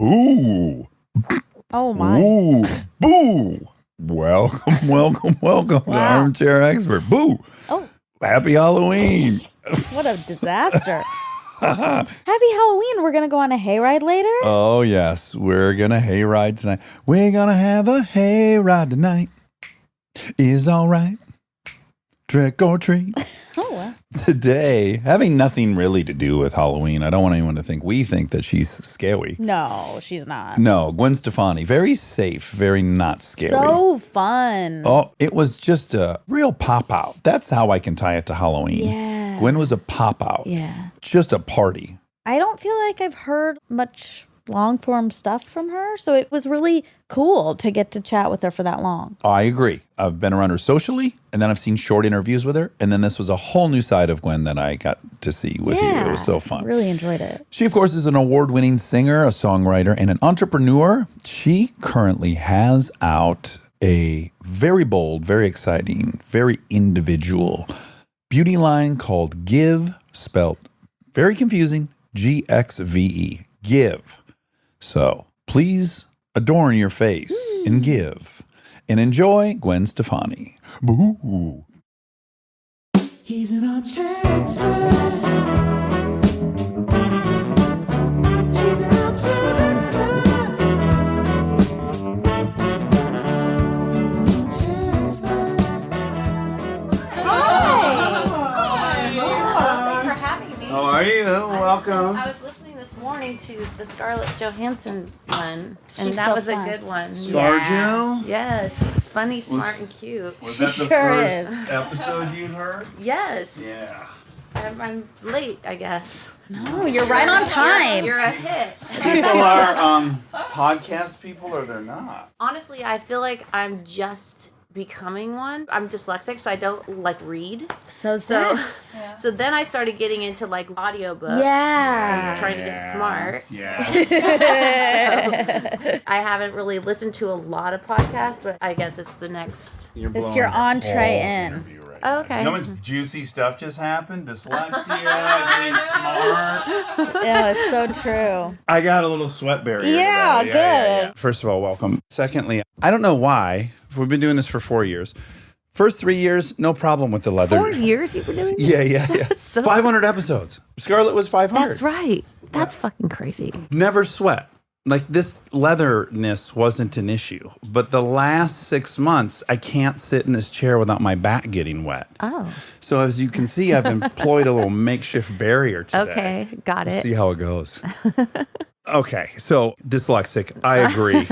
Ooh. Oh, my. Ooh. Boo. Welcome to Armchair Expert. Boo. Oh. Happy Halloween. What a disaster. Happy Halloween. We're going to go on a hayride later? Oh, yes. We're going to hayride tonight. We're going to have a hayride tonight. Is all right. Trick or treat. Oh, well. Today, having nothing really to do with Halloween, I don't want anyone to think we think that she's scary. No, she's not. No, Gwen Stefani, very safe, very not scary. So fun. Oh, it was just a real pop-out. That's how I can tie it to Halloween. Yeah. Gwen was a pop-out. Yeah. Just a party. I don't feel like I've heard much long-form stuff from her, so it was really cool to get to chat with her for that long. I agree. I've been around her socially, and then I've seen short interviews with her, and then this was a whole new side of Gwen that I got to see with you. It was so fun. I really enjoyed it. She, of course, is an award-winning singer, a songwriter, and an entrepreneur. She currently has out a very bold, very exciting, very individual beauty line called Give, spelled very confusing, Gxve, Give. So please adorn your face and give and enjoy Gwen Stefani. Boo. He's an armchair expert. He's an armchair expert. He's an armchair expert. Thanks for having me. How are you? Welcome. I was listening this morning to the Scarlett Johansson one, and She's that so was fun. a good one. Scarjo? Yeah, she's funny, smart, and cute. Was She that the sure first is. episode you heard? Yes. Yeah. I'm late, I guess. No, you're right on time. You're a hit. People are podcast people or they're not. Honestly, I feel like I'm just becoming one. I'm dyslexic, so I don't like read. So So, sis. so then I started getting into like audiobooks. Yeah. Trying to get smart. Yeah. I haven't really listened to a lot of podcasts, but I guess it's the next. It's your entree in. Oh, okay. You know how much juicy stuff just happened? Dyslexia, getting smart. Yeah, it's so true. I got a little sweat barrier. to Yeah, that. good. First of all, welcome. Secondly, I don't know why. We've been doing this for 4 years. First 3 years, no problem with the leather. 4 years you've been doing this? Yeah. So- 500 episodes. Scarlett was 500. That's right. That's fucking crazy. Never sweat. Like this leatherness wasn't an issue. But the last 6 months, I can't sit in this chair without my back getting wet. Oh. So as you can see, I've employed a little makeshift barrier today. Okay, got it. See how it goes. Okay, so dyslexic, I agree.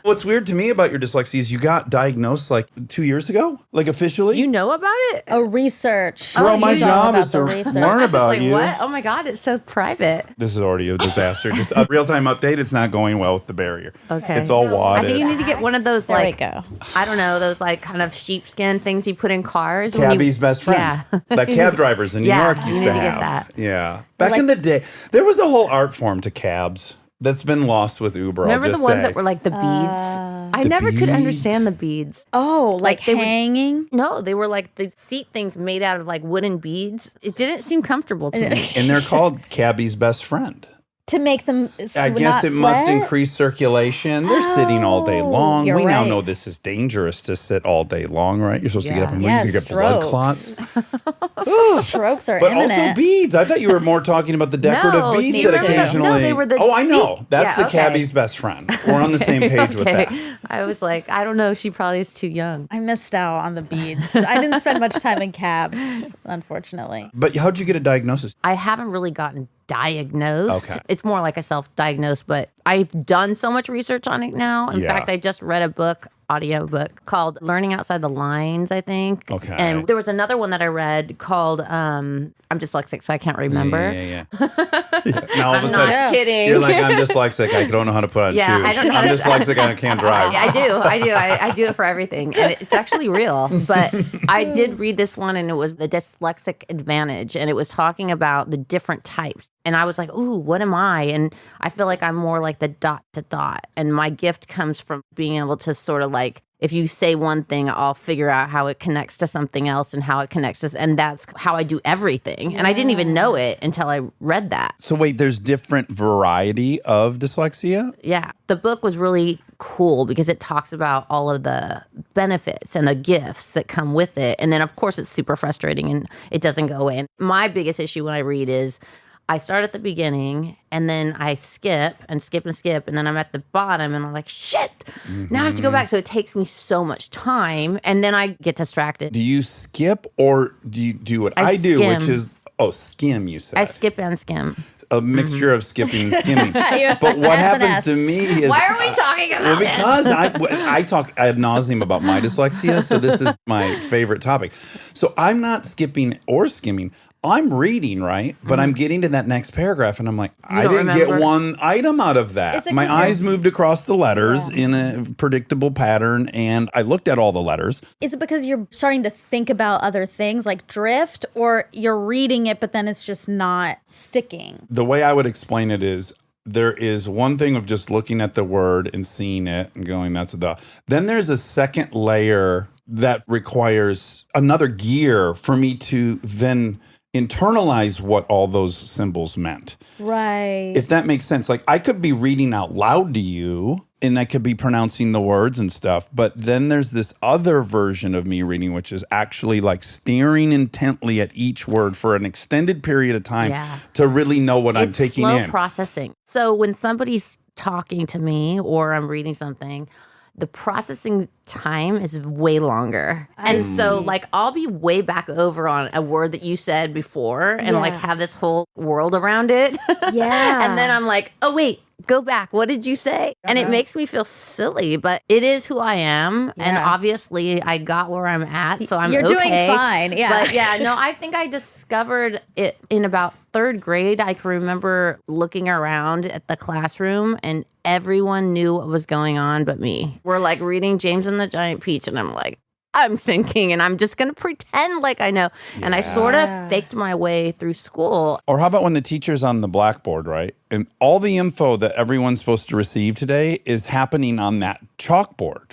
What's weird to me about your dyslexia is you got diagnosed like 2 years ago, like officially. You know about it? A research. Girl, my He's all job about is to the research. learn about Like, you. what? Oh my God, it's so private. This is already a disaster. Just a real-time update. It's not going well with the barrier. Okay. It's all I wadded. think you need to get one of those, There like, we go. I don't know, those like kind of sheepskin things you put in cars. Cabbie's best friend. Yeah. That cab drivers in New Yeah, York you used need to to get have. that. Yeah. Back Like- in the day, there was a whole art form to cabs that's been lost with Uber. Remember I'll the just ones say. that were like the beads? I The never could beads? understand the beads. Oh, like they would- hanging? No, they were like the seat things made out of like wooden beads. It didn't seem comfortable to me. And they're called Cabbie's best friend. To make them I guess it must increase circulation. They're sitting all day long. you're We now right. know this is dangerous to sit all day long, right? You're supposed to get up and Yeah, you get blood strokes. clots. Strokes are But imminent. also beads. I thought you were more talking about the decorative No, beads do you that remember the- occasionally. no, they were the oh, I know. seat- That's yeah, the okay. cabbie's best friend. We're on the same page with that. I was like, I don't know. She probably is too young. I missed out on the beads. I didn't spend much time in cabs, unfortunately. But how'd you get a diagnosis? I haven't really gotten diagnosed. Okay. It's more like a self-diagnosed, but I've done so much research on it now. In Yeah. fact, I just read a book, audio book called Learning Outside the Lines, I think. Okay. And there was another one that I read called I'm dyslexic, so I can't remember. Yeah. Now all of a I'm sudden, not kidding. you're like, I'm dyslexic. I don't know how to put on Yeah, shoes. I don't know I'm how to- dyslexic. I can't drive. I do. I do it for everything. And it's actually real. But I did read this one, and it was the dyslexic advantage. And it was talking about the different types. And I was like, ooh, what am I? And I feel like I'm more like the dot to dot. And my gift comes from being able to sort of like if you say one thing, I'll figure out how it connects to something else and how it connects to, and that's how I do everything. And I didn't even know it until I read that. So wait, there's different variety of dyslexia? Yeah. The book was really cool because it talks about all of the benefits and the gifts that come with it. And then, of course, it's super frustrating and it doesn't go away. And my biggest issue when I read is I start at the beginning and then I skip and skip and skip. And then I'm at the bottom and I'm like, shit, now I have to go back. So it takes me so much time. And then I get distracted. Do you skip or do you do what I do, skim. which is, skim, you said? I skip and skim. A mixture of skipping and skimming. But what happens to me is... Why are we talking about this? Because I talk ad nauseum about my dyslexia, so this is my favorite topic. So I'm not skipping or skimming. I'm reading, right? But I'm getting to that next paragraph, and I'm like, I didn't get one item out of that. My eyes moved across the letters in a predictable pattern, and I looked at all the letters. Is it because you're starting to think about other things like drift, or you're reading it, but then it's just not sticking? The way I would explain it is, there is one thing of just looking at the word and seeing it and going, that's the. Then there's a second layer that requires another gear for me to then internalize what all those symbols meant. Right. If that makes sense. Like, I could be reading out loud to you and I could be pronouncing the words and stuff, but then there's this other version of me reading, which is actually like staring intently at each word for an extended period of time to really know what I'm taking in. It's slow processing. So when somebody's talking to me or I'm reading something, the processing time is way longer. And so like I'll be way back over on a word that you said before and like have this whole world around it. And then I'm like, oh wait, go back. What did you say? And it makes me feel silly, but it is who I am. And obviously I got where I'm at. So I'm You're doing fine. Yeah. But yeah, no, I think I discovered it in about third grade. I can remember looking around at the classroom and everyone knew what was going on but me. We're like reading James and the Giant Peach and I'm like, I'm sinking and I'm just going to pretend like I know. And I sort of faked my way through school. Or how about when the teacher's on the blackboard, right? And all the info that everyone's supposed to receive today is happening on that chalkboard.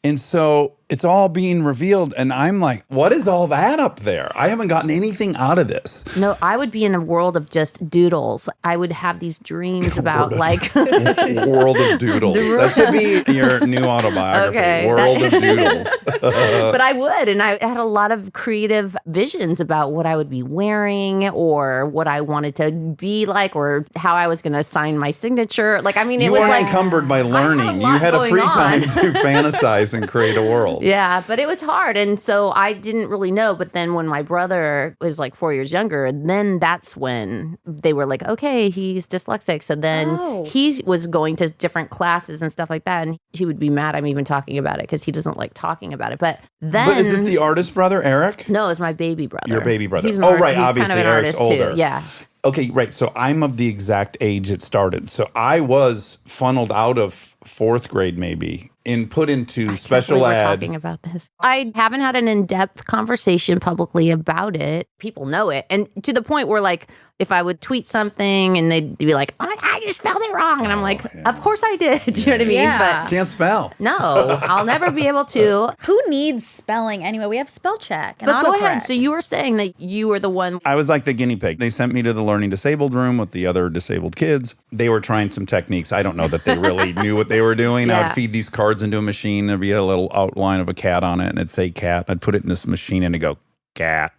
And so it's all being revealed. And I'm like, what is all that up there? I haven't gotten anything out of this. No, I would be in a world of just doodles. I would have these dreams about like... World of Doodles. That should be your new autobiography. Okay. World of Doodles. But I would. And I had a lot of creative visions about what I would be wearing or what I wanted to be like or how I was going to sign my signature. Like, I mean, it was weren't like... encumbered by learning. You had a free time to fantasize and create a world. Yeah, but it was hard. And so I didn't really know. But then when my brother was like 4 years younger, then that's when they were like, okay, he's dyslexic. So then he was going to different classes and stuff like that. And he would be mad I'm even talking about it because he doesn't like talking about it. But then... But is this the artist brother, Eric? No, it's my baby brother. Your baby brother. He's Right. He's Obviously, kind of an Eric's artist older. too. Yeah. Okay, right. So I'm of the exact age it started. So I was funneled out of fourth grade maybe and put into special We're ed. talking about this. I haven't had an in-depth conversation publicly about it. People know it. And to the point where like if I would tweet something and they'd be like, oh my God, you spelled it wrong. And I'm like, of course I did. You know what I mean? Yeah. But Can't spell. no, I'll never be able to. Who needs spelling anyway? We have spell check. And But go ahead. autocorrect. So you were saying that you were the one. I was like the guinea pig. They sent me to the learning disabled room with the other disabled kids. They were trying some techniques. I don't know that they really knew what they were doing. I Yeah. would feed these cards into a machine. There'd be a little outline of a cat on it, and it'd say cat. I'd put it in this machine and it'd go, cat.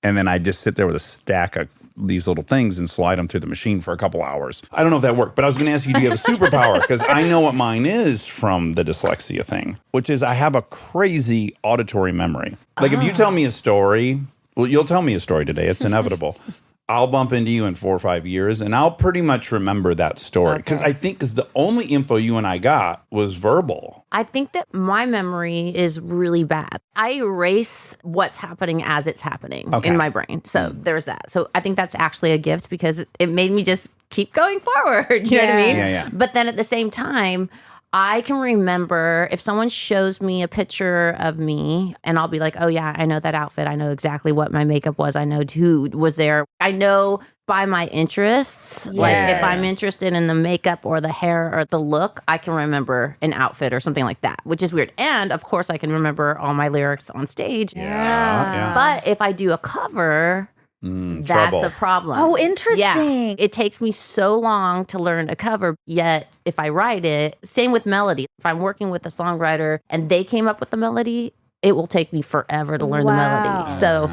And then I'd just sit there with a stack of these little things and slide them through the machine for a couple hours. I don't know if that worked, but I was going to ask you, do you have a superpower? Because I know what mine is from the dyslexia thing, which is I have a crazy auditory memory. Like if you tell me a story, well, you'll tell me a story today. It's inevitable. I'll bump into you in 4 or 5 years and I'll pretty much remember that story. Because I think the only info you and I got was verbal. I think that my memory is really bad. I erase what's happening as it's happening in my brain. So there's that. So I think that's actually a gift because it made me just keep going forward. You know what I mean? Yeah. But then at the same time, I can remember if someone shows me a picture of me and I'll be like, oh yeah, I know that outfit. I know exactly what my makeup was. I know who was there. I know by my interests. Like if I'm interested in the makeup or the hair or the look, I can remember an outfit or something like that, which is weird. And of course I can remember all my lyrics on stage. Yeah. But if I do a cover, that's trouble. a problem. Oh, interesting. Yeah. It takes me so long to learn a cover, yet if I write it, same with melody. If I'm working with a songwriter and they came up with the melody, it will take me forever to learn the melody. So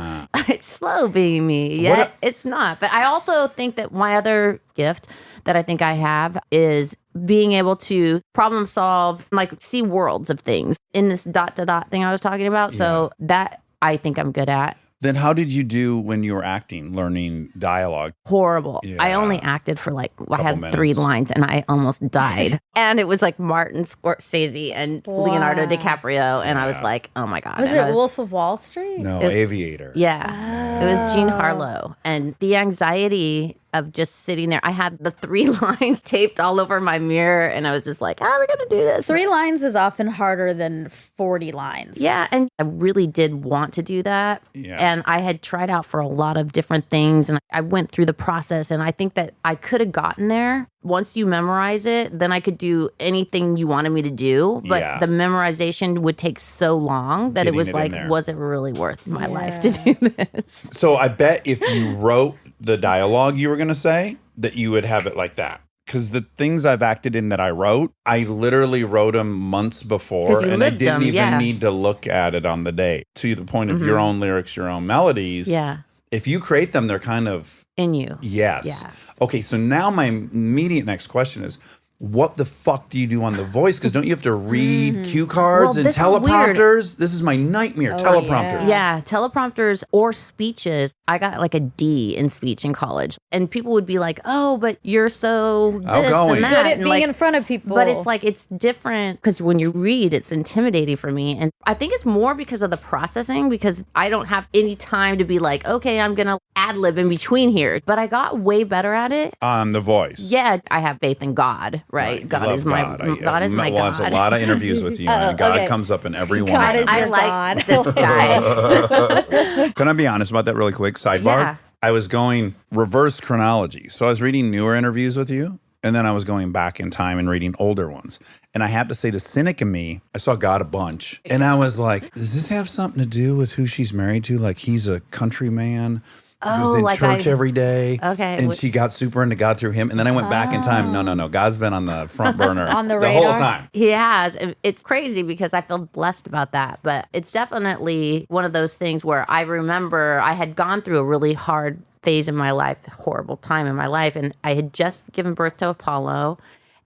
it's slow being me. Yet it's not. But I also think that my other gift that I think I have is being able to problem solve, like see worlds of things in this ... thing I was talking about. So that I think I'm good at. Then how did you do when you were acting, learning dialogue? Horrible. Yeah. I only acted for I had minutes. 3 lines and I almost died. And it was like Martin Scorsese and Leonardo DiCaprio. And I was like, oh my God. Was And I it Wolf of Wall Street? No, Aviator. Yeah. It was Jean Harlow. And the anxiety of just sitting there. I had the 3 lines taped all over my mirror and I was just like, how are we going to do this? 3 lines is often harder than 40 lines. Yeah, and I really did want to do that. Yeah. And I had tried out for a lot of different things and I went through the process and I think that I could have gotten there. Once you memorize it, then I could do anything you wanted me to do. But the memorization would take so long that it was like, was it really worth my life to do this? So I bet if you wrote the dialogue you were going to say, that you would have it like that. Because the things I've acted in that I wrote, I literally wrote them months before, and I didn't even need to look at it on the day. To the point of your own lyrics, your own melodies. Yeah. If you create them, they're kind of in you. Yes. Yeah. Okay, so now my immediate next question is, what the fuck do you do on The Voice? Because don't you have to read cue cards and teleprompters? This is my nightmare, teleprompters. Yeah, teleprompters or speeches. I got like a D in speech in college. And people would be like, oh, but you're so this outgoing. and that. Good at and being in front of people. But it's like, it's different because when you read, it's intimidating for me. And I think it's more because of the processing, because I don't have any time to be like, okay, I'm going to ad-lib in between here. But I got way better at it. On The Voice. Yeah, I have faith in God, right? God is my God. God is my God. I've watched a lot of interviews with you, and God comes up in every one God of is them. your I like God. this guy. Can I be honest about that really quick? Sidebar. Yeah. I was going reverse chronology. So I was reading newer interviews with you, and then I was going back in time and reading older ones. And I have to say, the cynic in me, I saw God a bunch. And I was like, does this have something to do with who she's married to? Like, he's a country man who's in church every day. Okay. And she got super into God through him. And then I went back in time. No. God's been on the front burner On the the radar? whole time. He has. It's crazy because I feel blessed about that. But it's definitely one of those things where I remember I had gone through a really hard phase in my life, horrible time in my life. And I had just given birth to Apollo.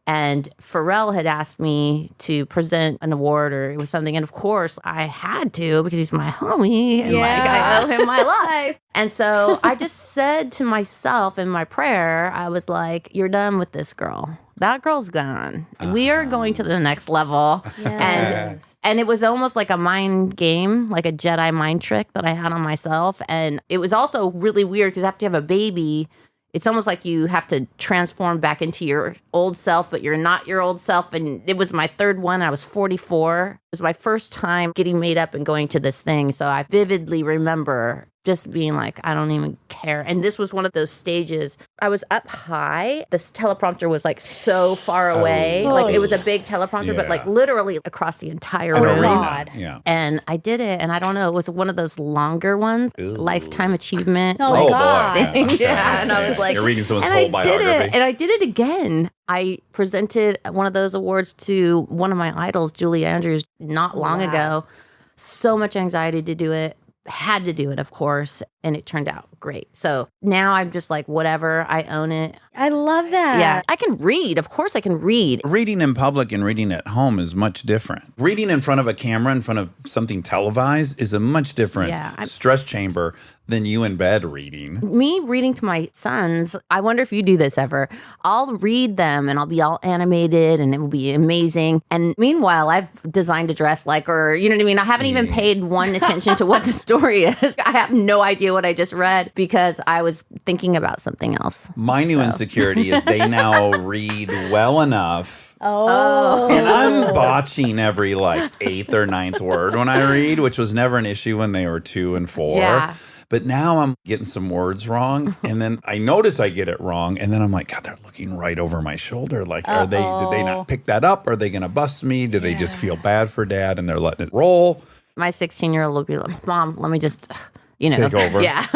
And Pharrell had asked me to present an award or it was something. And of course, I had to because he's my homie and like I owe him my life. And so I just said to myself in my prayer, I was like, you're done with this girl. That girl's gone. We are going to the next level. And it was almost like a mind game, like a Jedi mind trick that I had on myself. And it was also really weird because after you have a baby, it's almost like you have to transform back into your old self, but you're not your old self. And it was my 3rd one. I was 44. It was my first time getting made up and going to this thing. So I vividly remember just being like, I don't even care. And this was one of those stages. I was up high. This teleprompter was like so far away. Like it was a big teleprompter, but like literally across the entire room. Yeah. And I did it. And I don't know, it was one of those longer ones, lifetime achievement. Oh, God. Thing. Yeah. And I was like, you're reading someone's and whole I did biography. it. And I did it again. I presented one of those awards to one of my idols, Julie Andrews, not long ago. So much anxiety to do it. Had to do it, of course, and it turned out great. So now I'm just like, whatever, I own it. I love that. Yeah, I can read. Of course I can read. Reading in public and reading at home is much different. Reading in front of a camera, in front of something televised, is a much different stress chamber than you in bed reading. Me reading to my sons, I wonder if you do this ever. I'll read them and I'll be all animated and it will be amazing. And meanwhile, I've designed a dress like, or you know what I mean? I haven't even paid one attention to what the story is. I have no idea what I just read because I was thinking about something else. My new insecurity is they now read well enough Oh. And I'm botching every like 8th or 9th word when I read, which was never an issue when they were 2 and 4. Yeah. But now I'm getting some words wrong, and then I notice I get it wrong, and then I'm like, God, they're looking right over my shoulder. Like, did they not pick that up? Are they going to bust me? Do they just feel bad for dad and they're letting it roll? My 16-year-old will be like, Mom, let me just, Take over. Yeah.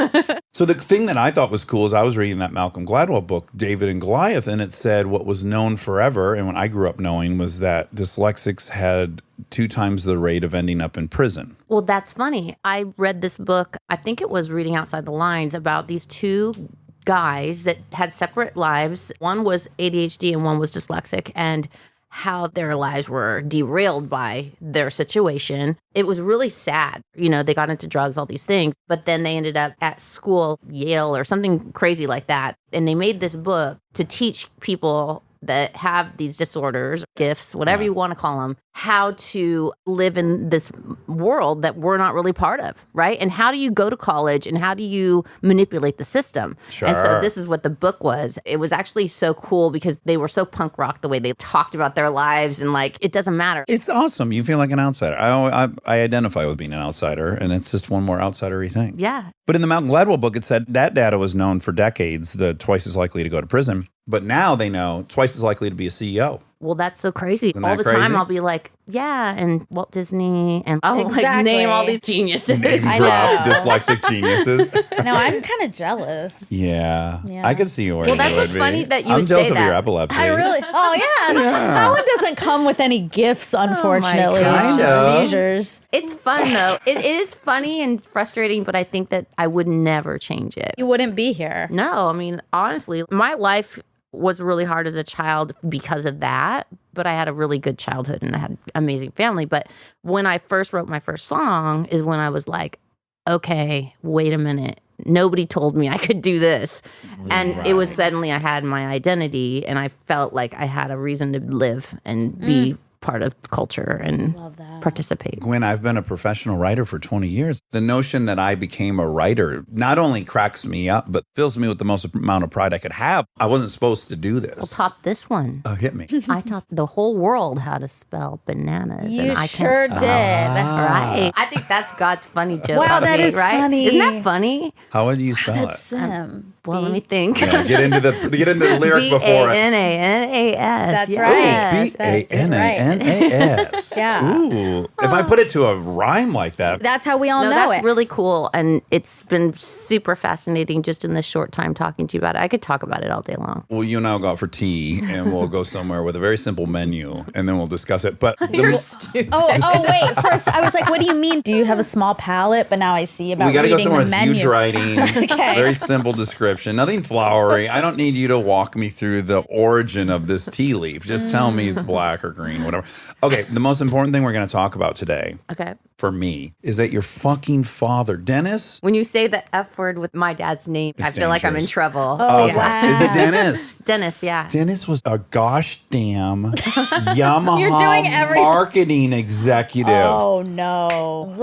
So the thing that I thought was cool is I was reading that Malcolm Gladwell book, David and Goliath, and it said what was known forever, and when I grew up knowing, was that dyslexics had 2 times the rate of ending up in prison. Well, that's funny. I read this book, I think it was Reading Outside the Lines, about these 2 guys that had separate lives. One was ADHD and one was dyslexic, and how their lives were derailed by their situation. It was really sad. You know, they got into drugs, all these things, but then they ended up at school, Yale or something crazy like that. And they made this book to teach people that have these disorders, gifts, whatever you want to call them, how to live in this world that we're not really part of, right? And how do you go to college and how do you manipulate the system? Sure. And so this is what the book was. It was actually so cool because they were so punk rock the way they talked about their lives, and like, it doesn't matter. It's awesome. You feel like an outsider. I identify with being an outsider, and it's just one more outsidery thing. Yeah. But in the Malcolm Gladwell book, it said that data was known for decades, the twice as likely to go to prison. But now they know twice as likely to be a CEO. Well, that's so crazy. Isn't All that the time crazy? I'll be like, yeah, and Walt Disney, and I'll like Exactly. name all these geniuses. I Drop know. dyslexic geniuses. No, I'm kind of jealous. Yeah. Yeah. I could see where Well, you that's would what's be. funny that you I'm would jealous say of your that. epilepsy. I really. Oh yeah. That one doesn't come with any gifts, unfortunately. God. It's just Kinda. seizures. It's fun though. It is funny and frustrating, but I think that I would never change it. You wouldn't be here. No, I mean, honestly, my life was really hard as a child because of that, but I had a really good childhood and I had an amazing family. But when I first wrote my first song is when I was like, okay, wait a minute. Nobody told me I could do this. And it was suddenly I had my identity and I felt like I had a reason to live and be part of the culture and Love that. participate. Gwen, I've been a professional writer for 20 years. The notion that I became a writer not only cracks me up, but fills me with the most amount of pride I could have. I wasn't supposed to do this. Well, top this one. Oh, hit me. I taught the whole world how to spell bananas. You and I sure can't did. Right. I think that's God's funny joke. Wow, out of that me, is right? funny. Isn't that funny? How would you spell That's it? Well, let me think. Yeah, get into the lyric before it. B-A-N-A-N-A-S. That's yes. right. B-A-N-A-N-A-S. Yeah. Ooh. If I put it to a rhyme like that, That's how we all No, know that's it. really cool. And it's been super fascinating just in this short time talking to you about it. I could talk about it all day long. well, you and I will go out for tea and we'll go somewhere with a very simple menu and then we'll discuss it. But You're stupid. Oh, wait. First, I was like, what do you mean? Do you have a small palate? But now I see about we got to go reading somewhere the with menu. huge writing, Okay. very simple description, nothing flowery. I don't need you to walk me through the origin of this tea leaf. Just tell me it's black or green, whatever. Okay, the most important thing we're going to talk about today Okay. for me is that your fucking father, Dennis. When you say the F word with my dad's name, I feel like I'm in dangerous. trouble. Oh, Yeah. wow. Is it Dennis? Dennis, yeah. Dennis was a gosh damn Yamaha You're doing every- marketing executive. Oh, no.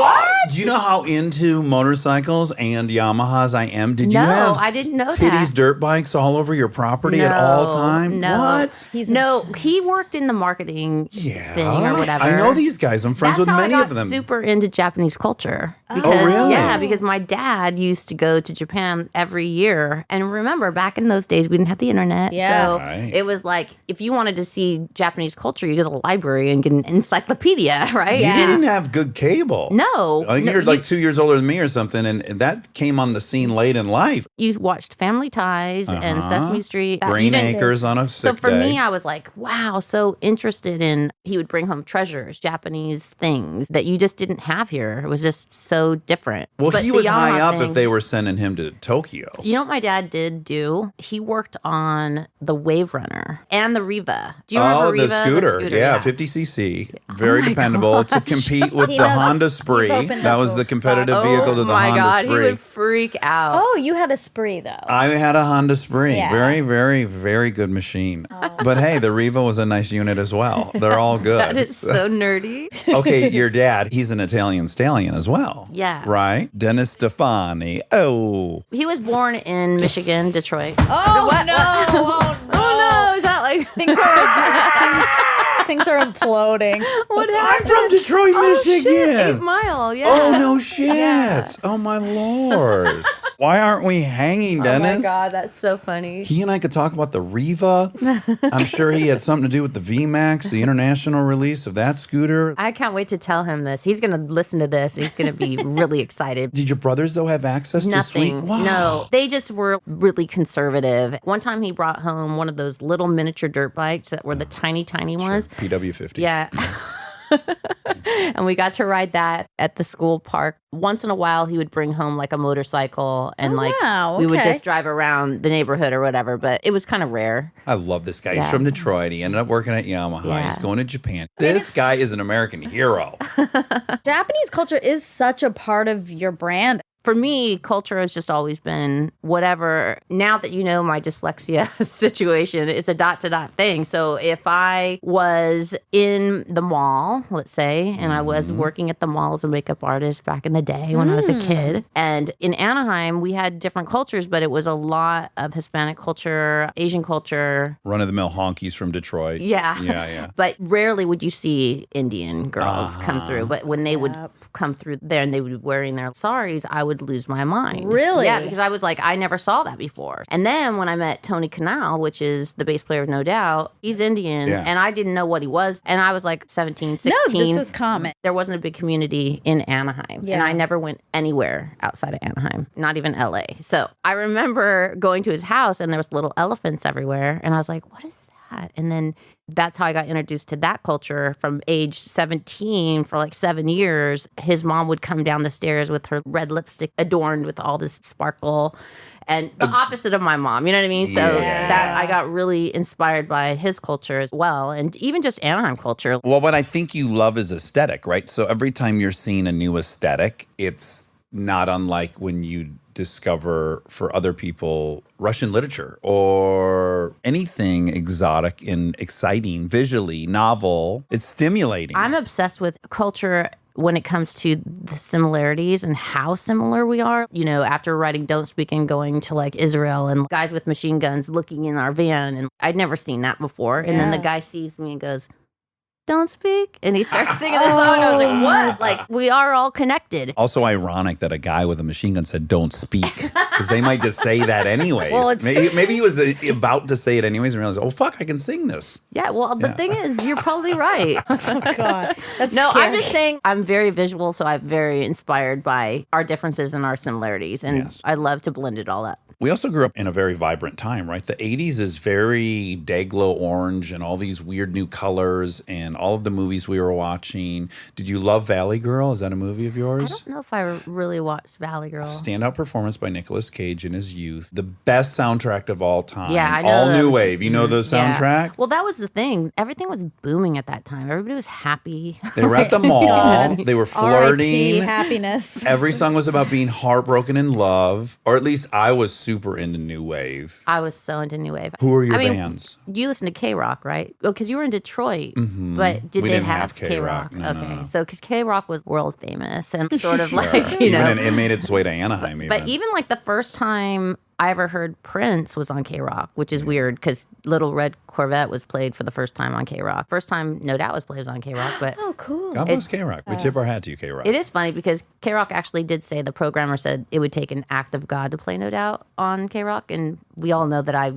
Do you know how into motorcycles and Yamahas I am? Did you No, have I didn't know titties that. dirt bikes all over your property at all time? No. What? No, he worked in the marketing Yeah. thing or whatever. I know these guys. I'm friends That's with how many I got of them. super into Japanese culture. Because, really? Yeah, because my dad used to go to Japan every year. And remember, back in those days, we didn't have the internet. Yeah. So Right. it was like, if you wanted to see Japanese culture, you go to the library and get an encyclopedia, right? You didn't have good cable. No. I think no, you're like 2 years older than me or something, and that came on the scene late in life. you watched Family Ties and Sesame Street. You Green didn't- Acres on a So sick for day. me, I was like, wow, so interested in, he would bring home treasures, Japanese things that you just didn't have here. It was just so different. well, But he the was high Yamaha up thing- if they were sending him to Tokyo. You know what my dad did do? He worked on the Wave Runner and the Riva. Do you remember Riva? the scooter. Yeah, 50cc. Very my dependable to compete with He the knows- Honda you've Spree. opened That up was a the competitive lot. vehicle to Oh the my Honda God, he Spree. would freak out. Oh, you had a spree, though. I had a Honda Spree. Yeah. Very, very, very good machine. But hey, the Riva was a nice unit as well. They're all good. That is so nerdy. Okay, your dad, he's an Italian stallion as well. Yeah. Right? Dennis Stefani. Oh. He was born in Michigan, Detroit. Oh, no. Oh, no. Oh no, is that like Things are Things are imploding. What I'm happened? from Detroit, Michigan. Shit, 8 Mile. Yeah. Oh, no shit. Yeah. Oh, my Lord. Why aren't we hanging, Dennis? Oh my God, that's so funny. He and I could talk about the Riva. I'm sure he had something to do with the VMAX, the international release of that scooter. I can't wait to tell him this. He's going to listen to this. He's going to be really excited. Did your brothers, though, have access to Nothing. sweet? Wow. No, they just were really conservative. One time he brought home one of those little miniature dirt bikes that were the tiny ones. PW50. Yeah. And we got to ride that at the school park. Once in a while, he would bring home like a motorcycle and wow, we would okay. just drive around the neighborhood or whatever, but it was kind of rare. I love this guy. He's Yeah. from Detroit. He ended up working at Yamaha. Yeah. He's going to Japan. This guy is an American hero. Japanese culture is such a part of your brand. For me, culture has just always been whatever. Now that you know my dyslexia situation, it's a dot-to-dot thing. So if I was in the mall, let's say, and I was working at the mall as a makeup artist back in the day when I was a kid, and in Anaheim, we had different cultures, but it was a lot of Hispanic culture, Asian culture. Run-of-the-mill honkies from Detroit. Yeah. Yeah. But rarely would you see Indian girls come through. But when they would come through there and they would be wearing their saris, I would lose my mind. Really? Yeah, because I was like, I never saw that before. And then when I met Tony Kanal, which is the bass player of No Doubt, he's Indian, Yeah. and I didn't know what he was. And I was like 17, 16. No, this is common. There wasn't a big community in Anaheim. Yeah. And I never went anywhere outside of Anaheim, not even LA. So I remember going to his house and there was little elephants everywhere. And I was like, what is that? And then that's how I got introduced to that culture from age 17 for like 7 years. His mom would come down the stairs with her red lipstick adorned with all this sparkle. And the opposite of my mom, you know what I mean? So Yeah. that I got really inspired by his culture as well. And even just Anaheim culture. Well, what I think you love is aesthetic, right? So every time you're seeing a new aesthetic, it's not unlike when you discover for other people Russian literature or anything exotic and exciting, visually, novel. It's stimulating. I'm obsessed with culture when it comes to the similarities and how similar we are. You know, after writing Don't Speak and going to like Israel and guys with machine guns looking in our van, and I'd never seen that before. And then the guy sees me and goes, "Don't speak," and he starts singing the song. And I was like, "What?" Like, we are all connected. Also ironic that a guy with a machine gun said, "Don't speak," because they might just say that anyways. Well, it's- maybe he was about to say it anyways and realized, oh, fuck, I can sing this. Yeah, well, the thing is, you're probably right. Oh, God. That's No, scary. I'm just saying I'm very visual, so I'm very inspired by our differences and our similarities. And Yes. I love to blend it all up. We also grew up in a very vibrant time, right? The 80s is very Dayglow orange and all these weird new colors and all of the movies we were watching. Did you love Valley Girl? Is that a movie of I yours? don't know if I really watched Valley Girl. Standout performance by Nicolas Cage in his youth. The best soundtrack of all time. Yeah, I know All the- New Wave. You know the Yeah. soundtrack? Well, that was the thing. Everything was booming at that time. Everybody was happy. They were at the mall. They were R.I.P. flirting. happiness. Every song was about being heartbroken in love, or at least I was super into New Wave. I was so into New Wave. Who are your I mean, bands? You listen to K-Rock, right? Oh, because you were in Detroit. But did We they didn't have have K-Rock. K-Rock? No, okay. no, no. So, because K-Rock was world famous and sort of Sure. like, you know. It made its way to Anaheim. But even like the first time I ever heard Prince was on K-Rock, which is weird because Little Red Corvette was played for the first time on K-Rock. First time No Doubt was played was on K-Rock, but Oh, cool. God bless K-Rock. We tip our hat to you, K-Rock. it is funny because K-Rock actually did say, the programmer said it would take an act of God to play No Doubt on K-Rock, and we all know that I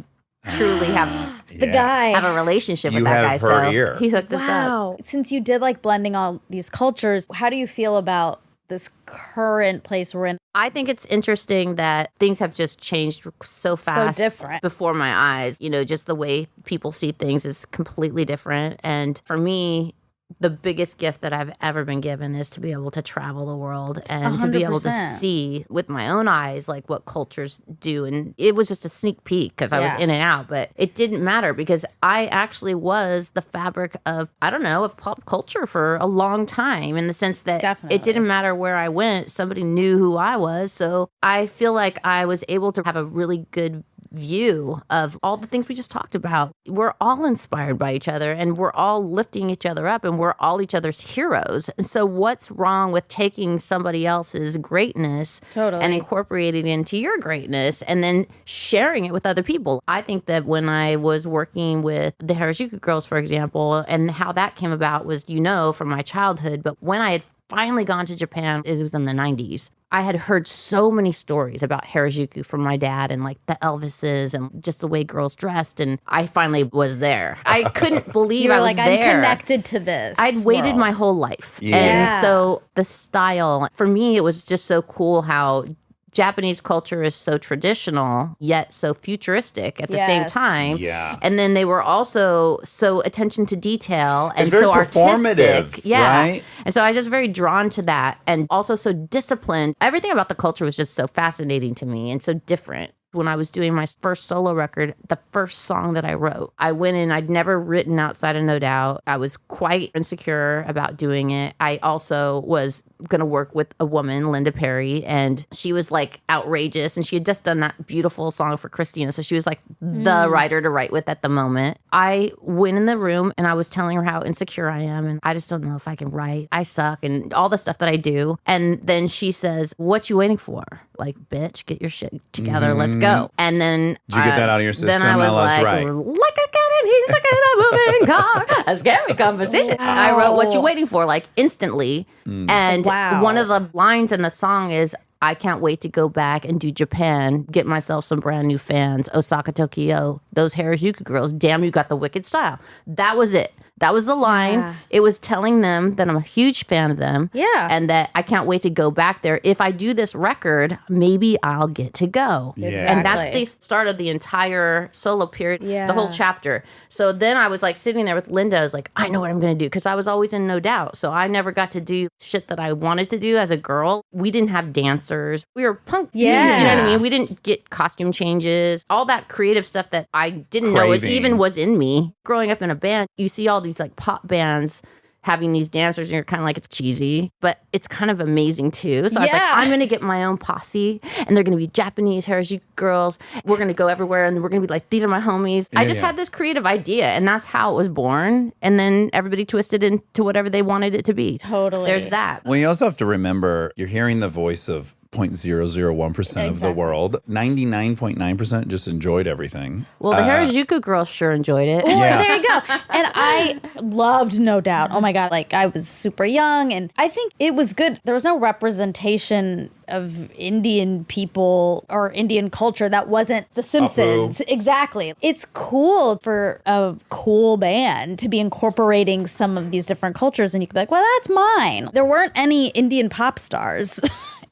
truly have The guy. a relationship You with that have guy. her So ear. he hooked us up. Wow. Since you did like blending all these cultures, how do you feel about this current place we're in? I think it's interesting that things have just changed so fast different. before my eyes. You know, just the way people see things is completely different. And for me, the biggest gift that I've ever been given is to be able to travel the world and to be able to 100%. see with my own eyes like what cultures do. And it was just a sneak peek because I was Yeah. in and out, but it didn't matter because I actually was the fabric of, I don't know, of pop culture for a long time, in the sense that Definitely. it didn't matter where I went, somebody knew who I was. So I feel like I was able to have a really good view of all the things we just talked about. We're all inspired by each other, and we're all lifting each other up, and we're all each other's heroes. So what's wrong with taking somebody else's greatness and incorporating it into your greatness and then sharing it with other people? I think that when I was working with the Harajuku girls, for example, and how that came about was, from my childhood, but when I had finally gone to Japan, it was in the 90s. I had heard so many stories about Harajuku from my dad and like the Elvises and just the way girls dressed. And I finally was there. I couldn't believe I was like, there. I'm connected to this. I'd waited my whole life. Yeah. And so the style, for me, it was just so cool how Japanese culture is so traditional, yet so futuristic at the same time. Yeah. And then they were also so attention to detail and very so performative, artistic. Yeah. right? And so I was just very drawn to that and also so disciplined. Everything about the culture was just so fascinating to me and so different. When I was doing my first solo record, the first song that I wrote, I went in, I'd never written outside of No Doubt. I was quite insecure about doing it. I also was going to work with a woman, Linda Perry, and she was like outrageous. And she had just done that beautiful song for Christina. So she was like the writer to write with at the moment. I went in the room and I was telling her how insecure I am. And I just don't know if I can write. I suck and all the stuff that I do. And then she says, "What you waiting for? Like, bitch, get your shit together. Let's go." And then Did you get that out of your system? Then I was like, right. like a cat and he's like in a moving car. A scary conversation. Wow. I wrote "What You Waiting For" like instantly. And Wow. one of the lines in the song is, "I can't wait to go back and do Japan, get myself some brand new fans. Osaka, Tokyo, those Harajuku girls, damn, you got the wicked style." That was it. That was the line. Yeah. It was telling them that I'm a huge fan of them. Yeah. And that I can't wait to go back there. If I do this record, maybe I'll get to go. Yeah. And that's Exactly. the start of the entire solo period, Yeah. the whole chapter. So then I was like sitting there with Linda. I was like, I know what I'm going to do because I was always in No Doubt. So I never got to do shit that I wanted to do as a girl. We didn't have dancers. We were punk. Yeah. You know what I mean? We didn't get costume changes, all that creative stuff that I didn't know it Craving. even was in me. Growing up in a band, you see all these like pop bands having these dancers and you're kind of like, it's cheesy, but it's kind of amazing too. So I was like, Yeah. I'm going to get my own posse and they're going to be Japanese Harajuku girls. We're going to go everywhere and we're going to be like, these are my homies. I just had this creative idea and that's how it was born. And then everybody twisted into whatever they wanted it to be. Totally. There's that. Well, you also have to remember you're hearing the voice of 0.001% of the world. 99.9% just enjoyed everything. Well, the Harajuku girls sure enjoyed it. Well, Yeah. there you go. And I loved No Doubt. Oh my God. Like, I was super young and I think it was good. There was no representation of Indian people or Indian culture that wasn't The Simpsons. Exactly. It's cool for a cool band to be incorporating some of these different cultures and you could be like, well, that's mine. There weren't any Indian pop stars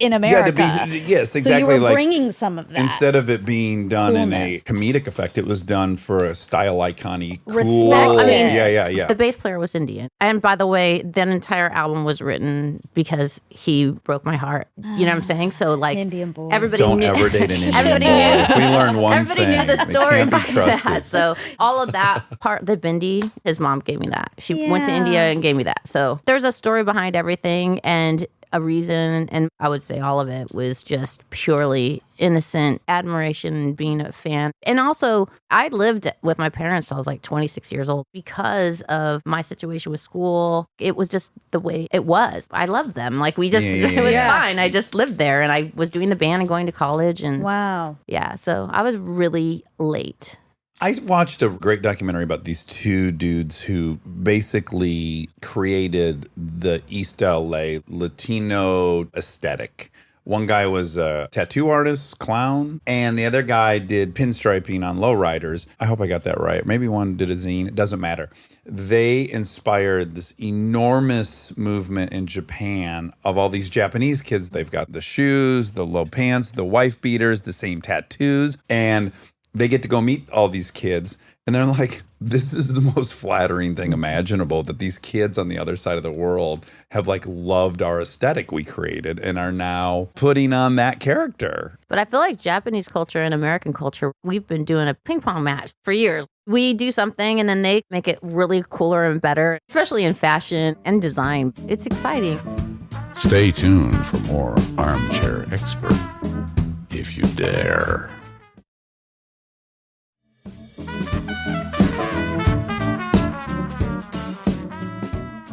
in America. Yes, exactly. So you were like, bringing some of that. instead of it being done in a Coolness. comedic effect, it was done for a style iconic, cool. Respect I mean, yeah. The bass player was Indian. And by the way, that entire album was written because he broke my heart. You know what I'm saying? So like Indian boy. everybody Don't knew ever date an Indian everybody boy. knew If we learn one everybody thing, knew the they story can't be behind trusted. that. So all of that part, the bindi, his mom gave me that. She went to Yeah. India and gave me that. So there's a story behind everything and a reason, and I would say all of it was just purely innocent admiration and being a fan. And also, I lived with my parents till I was like 26 years old because of my situation with school. It was just the way it was. I loved them. Like we just, Yeah. it was fine. I just lived there and I was doing the band and going to college. And Wow. yeah, so I was really late. I watched a great documentary about these two dudes who basically created the East LA Latino aesthetic. One guy was a tattoo artist, clown, and the other guy did pinstriping on lowriders. I hope I got that right. Maybe one did a zine. It doesn't matter. They inspired this enormous movement in Japan of all these Japanese kids. They've got the shoes, the low pants, the wife beaters, the same tattoos, and they get to go meet all these kids. And they're like, this is the most flattering thing imaginable that these kids on the other side of the world have like loved our aesthetic we created and are now putting on that character. But I feel like Japanese culture and American culture, we've been doing a ping pong match for years. We do something and then they make it really cooler and better, especially in fashion and design. It's exciting. Stay tuned for more Armchair Expert, if you dare.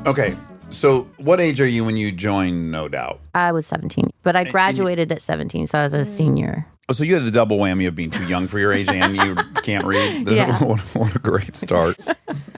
Okay. So what age are you when you joined No Doubt? I was 17, but I graduated at 17, so I was a senior. Oh, so you had the double whammy of being too young for your age and you can't read. Yeah. What a great start.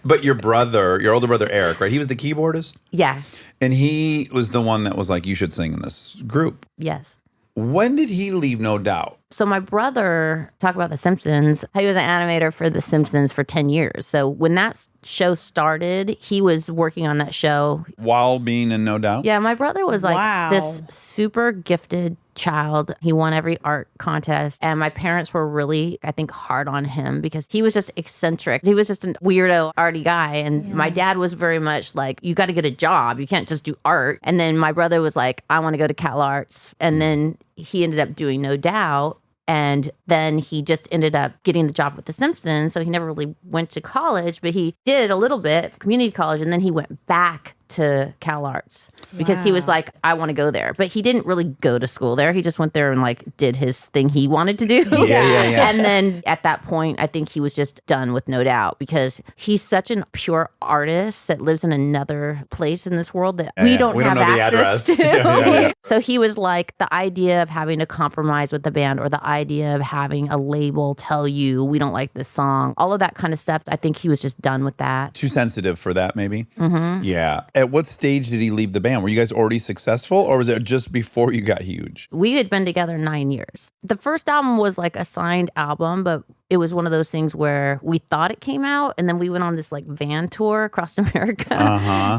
But your older brother Eric, right? He was the keyboardist? Yeah. And he was the one that was like, you should sing in this group. Yes. When did he leave No Doubt? So my brother, talk about The Simpsons, he was an animator for The Simpsons for 10 years. So when that show started, he was working on that show. While being in No Doubt? Yeah, my brother was like Wow. this super gifted child. He won every art contest. And my parents were really, I think, hard on him because he was just eccentric. He was just a weirdo, arty guy. And my dad was very much like, you got to get a job. You can't just do art. And then my brother was like, I want to go to Cal Arts. And then he ended up doing No Doubt. And then he just ended up getting the job with The Simpsons. So he never really went to college, but he did a little bit, community college. And then he went back to Cal Arts because he was like, I want to go there. But he didn't really go to school there. He just went there and like did his thing he wanted to do. Yeah. And then at that point, I think he was just done with No Doubt because he's such a pure artist that lives in another place in this world that we don't have know the access address. to. Yeah. So he was like, the idea of having to compromise with the band or the idea of having a label tell you we don't like this song, all of that kind of stuff. I think he was just done with that. Too sensitive for that, maybe? Mm-hmm. Yeah. At what stage did he leave the band? Were you guys already successful or was it just before you got huge? We had been together 9 years. The first album was like a signed album, but it was one of those things where we thought it came out and then we went on this like van tour across America.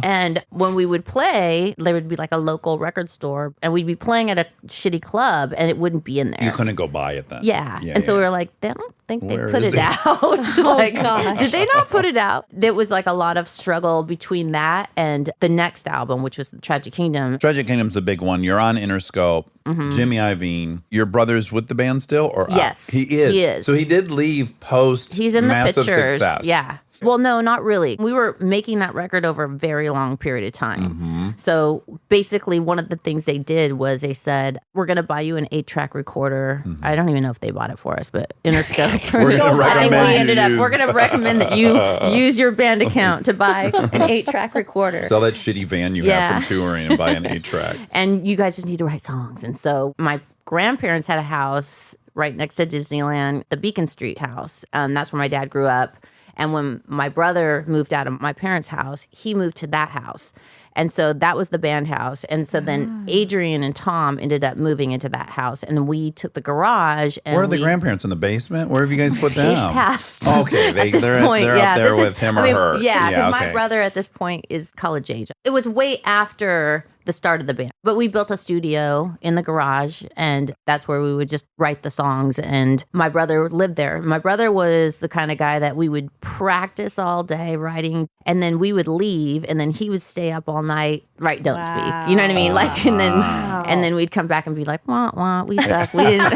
And when we would play, there would be like a local record store and we'd be playing at a shitty club and it wouldn't be in there. You couldn't go buy it then? Yeah. And so we were like, they don't think they Where put is it it? out. Like, did they not put it out? There was like a lot of struggle between that and the next album, which was The Tragic Kingdom. Tragic Kingdom's the big one. You're on Interscope. Jimmy Iovine. Your brother's with the band still? Or Yes, he is. he is. So he did leave post He's in the massive pictures. success. Yeah. Well, no, not really. We were making that record over a very long period of time. So basically, one of the things they did was they said, we're going to buy you an 8-track recorder. I don't even know if they bought it for us, but Interscope. We're gonna recommend you use- We're going to recommend that you use your band account to buy an 8-track recorder. Sell that shitty van you have from touring and buy an 8-track. And you guys just need to write songs. And so my grandparents had a house right next to Disneyland, the Beacon Street house. That's where my dad grew up. And when my brother moved out of my parents' house, he moved to that house. And so that was the band house. And so then Adrian and Tom ended up moving into that house. And we took the garage. And Where are the grandparents? In the basement? Where have you guys put them? They've passed. Okay, they're up there with him or her. Yeah, because my okay. brother at this point is college age. It was way after the start of the band. But we built a studio in the garage, and that's where we would just write the songs. And my brother lived there. My brother was the kind of guy that we would practice all day writing, and then we would leave, and then he would stay up all night, write Don't Speak. You know what I mean? Like, and then we'd come back and be like, wah, wah, we suck. We didn't.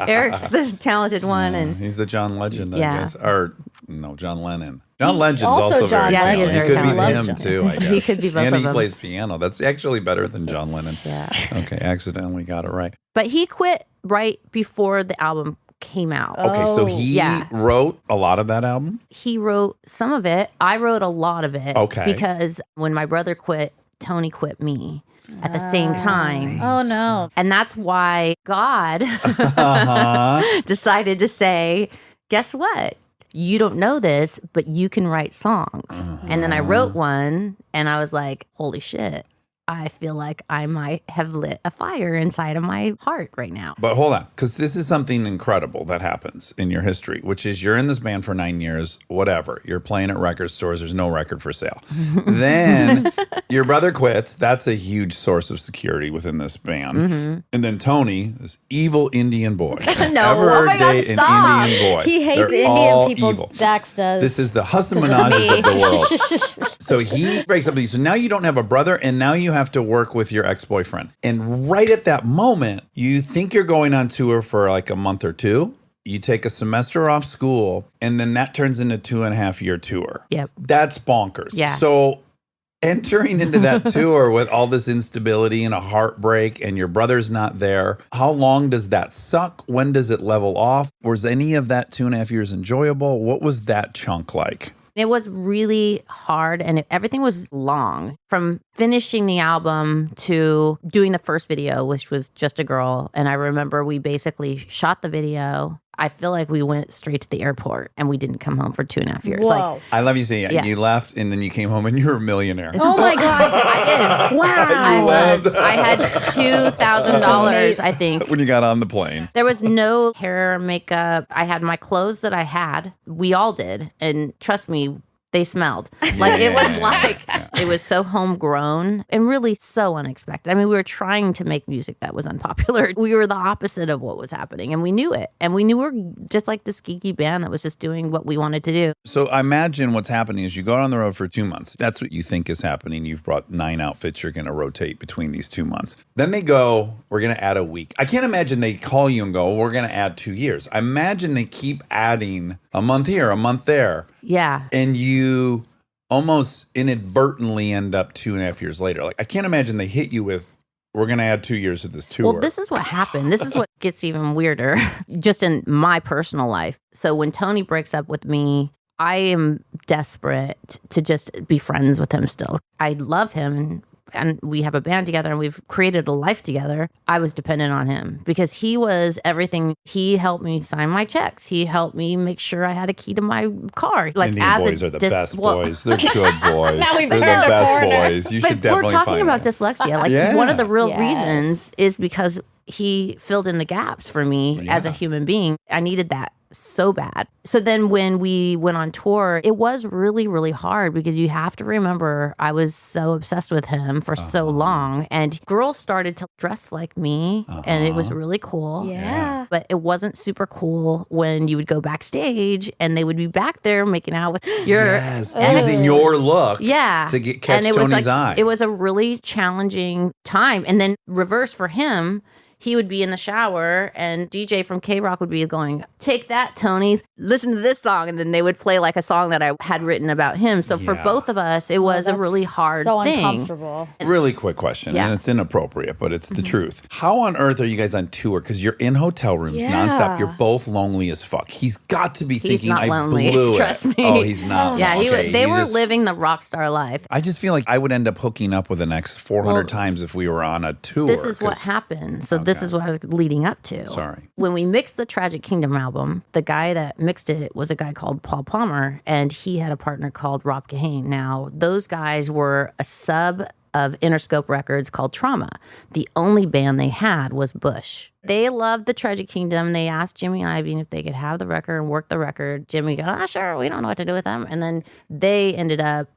Eric's the talented one. And He's the John Legend, I Yeah. guess. Or, no, John Lennon. John Legend's also also John very Yeah, he talented. is very could talented. be him, too, I guess. He could be both and of he them. plays piano. That's actually better than John Lennon. Yeah. Okay, accidentally got it right. But he quit right before the album came out. Okay, so he Yeah. wrote a lot of that album? He wrote some of it. I wrote a lot of it. Okay. Because when my brother quit, Tony quit me at the same time. Oh no. And that's why God decided to say, guess what? You don't know this, but you can write songs. And then I wrote one and I was like, holy shit. I feel like I might have lit a fire inside of my heart right now. But hold on, because this is something incredible that happens in your history, which is you're in this band for 9 years, whatever. You're playing at record stores. There's no record for sale. Then your brother quits. That's a huge source of security within this band. And then Tony, this evil Indian boy. No, ever oh my God, date an stop. Indian boy. He hates They're all Indian people. evil. Dax does. This is the Hassaminages of the world. So he breaks up with you. So now you don't have a brother, and now you have to work with your ex-boyfriend. And right at that moment, you think you're going on tour for like a month or two. You take a semester off school, and then that turns into 2.5-year tour. Yep. That's bonkers. Yeah. So entering into that tour with all this instability and a heartbreak, and your brother's not there, how long does that suck? When does it level off? Was any of that 2.5 years enjoyable? What was that chunk like? It was really hard and everything was long. From finishing the album to doing the first video, which was Just a Girl. And I remember we basically shot the video. I feel like we went straight to the airport and we didn't come home for 2.5 years. Whoa. Like, I love you saying Yeah. you left and then you came home and you were a millionaire. Oh my God. I did. I was. I had $2,000, I think. When you got on the plane. There was no hair, makeup. I had my clothes that I had. We all did. And trust me, they smelled. Like it was like, it was so homegrown and really so unexpected. I mean, we were trying to make music that was unpopular. We were the opposite of what was happening and we knew it. And we knew we were just like this geeky band that was just doing what we wanted to do. So I imagine what's happening is you go out on the road for 2 months. That's what you think is happening. You've brought 9 outfits. You're going to rotate between these 2 months. Then they go, we're going to add a week. I can't imagine they call you and go, we're going to add 2 years. I imagine they keep adding a month here, a month there. Yeah. And you almost inadvertently end up 2.5 years later. Like, I can't imagine they hit you with, we're going to add 2 years to this tour. Well, this is what happened. This is what gets even weirder, just in my personal life. So when Tony breaks up with me, I am desperate to just be friends with him still. I love him and we have a band together and we've created a life together. I was dependent on him because he was everything. He helped me sign my checks. He helped me make sure I had a key to my car. Like Indian as boys a are the best boys. They're good boys. Now we've They're the turned the best corner. boys. You But should definitely we're talking find about them. dyslexia. Like Yeah. one of the real Yes. reasons is because he filled in the gaps for me as a Yeah. human being. I needed that so bad. So then when we went on tour, it was really, really hard because you have to remember I was so obsessed with him for so long. And girls started to dress like me and it was really cool. Yeah. But it wasn't super cool when you would go backstage and they would be back there making out with your Yes, using your look yeah. to catch and it was Tony's like, eye. It was a really challenging time. And then reverse for him, he would be in the shower and DJ from K-Rock would be going, take that, Tony, listen to this song. And then they would play like a song that I had written about him. So for Yeah. both of us, it was a That's really hard so thing. uncomfortable. Really quick question, Yeah. and it's inappropriate, but it's the truth. How on earth are you guys on tour? Because you're in hotel rooms Yeah. nonstop. You're both lonely as fuck. He's got to be He's thinking, not I lonely. blew it. Trust me. Oh, he's not. Yeah, Okay, they he's were just- living the rock star life. I just feel like I would end up hooking up with the next 400 Well, times if we were on a tour. This is what 'cause- happened. So this is what I was leading up to. Sorry. When we mixed the Tragic Kingdom album, the guy that mixed it was a guy called Paul Palmer, and he had a partner called Rob Kahane. Now, those guys were a sub of Interscope Records called Trauma. The only band they had was Bush. They loved the Tragic Kingdom. They asked Jimmy Iovine if they could have the record and work the record. Jimmy goes, sure, we don't know what to do with them. And then they ended up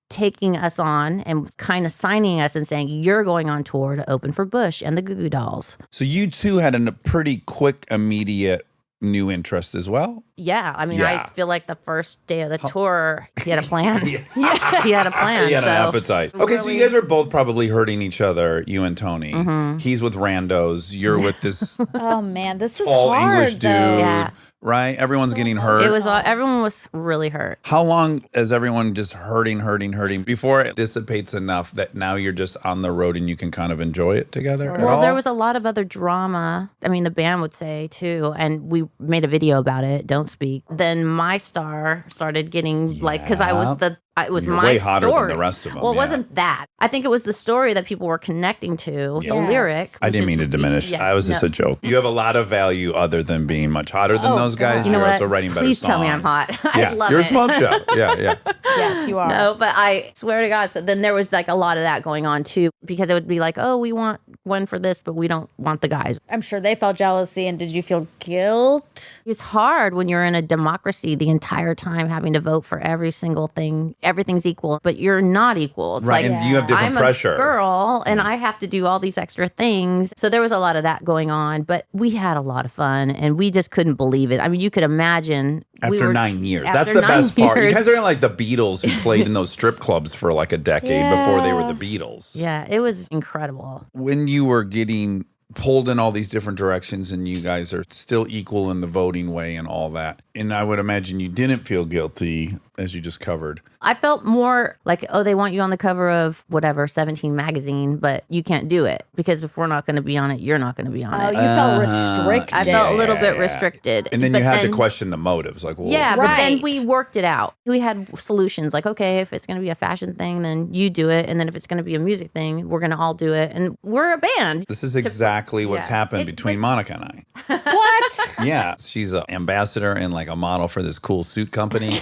taking us on and kind of signing us and saying, you're going on tour to open for Bush and the Goo Goo Dolls. So you two had a pretty quick, immediate new interest as well? Yeah, I mean, Yeah. I feel like the first day of the tour, he had a plan. He had a plan. He had so an appetite. Okay, so really- you guys are both probably hurting each other, you and Tony. He's with randos. You're with this Oh man, this is tall hard English dude, though. Yeah. right? Everyone's getting hurt. It was everyone was really hurt. How long is everyone just hurting before it dissipates enough that now you're just on the road and you can kind of enjoy it together? at Well, all? there was a lot of other drama. I mean, the band would say too, and we made a video about it. Don't speak. Then my star started getting like because I was it was You're my way hotter than story. the rest of them, Well, it yeah. wasn't that. I think it was the story that people were connecting to, Yeah. the Yes. lyric. I which didn't mean is- to diminish. yeah, I was just no. a joke. You have a lot of value other than being much hotter than those guys. You know You're what? also writing better Please songs. tell me I'm hot. Yeah, I love you're it. a smoke show. Yeah, yeah. Yes, you are. No, but I swear to God. So then there was like a lot of that going on too, because it would be like, oh, we want Gwen for this, but we don't want the guys. I'm sure they felt jealousy. And did you feel guilt? It's hard when you're in a democracy the entire time having to vote for every single thing. Everything's equal, but you're not equal. It's Right, like, and you have different I'm pressure. a girl and I have to do all these extra things. So there was a lot of that going on, but we had a lot of fun and we just couldn't believe it. I mean, you could imagine. After 9 years. That's after the 9 best part. You years. guys are like the Beatles who played in those strip clubs for like a decade before they were the Beatles. Yeah, it was incredible. When you were getting pulled in all these different directions and you guys are still equal in the voting way and all that. And I would imagine you didn't feel guilty as you just covered. I felt more like, oh, they want you on the cover of whatever, 17 magazine, but you can't do it because if we're not going to be on it, you're not going to be on Oh, it. you felt restricted. I felt a little bit restricted. And then But you had to question the motives. Like, well, Yeah, but then Right. we worked it out. We had solutions like, okay, if it's going to be a fashion thing, then you do it. And then if it's going to be a music thing, we're going to all do it. And we're a band. this is exactly what's yeah. happened between Monica and I. What? Yeah, she's an ambassador and like a model for this cool suit company.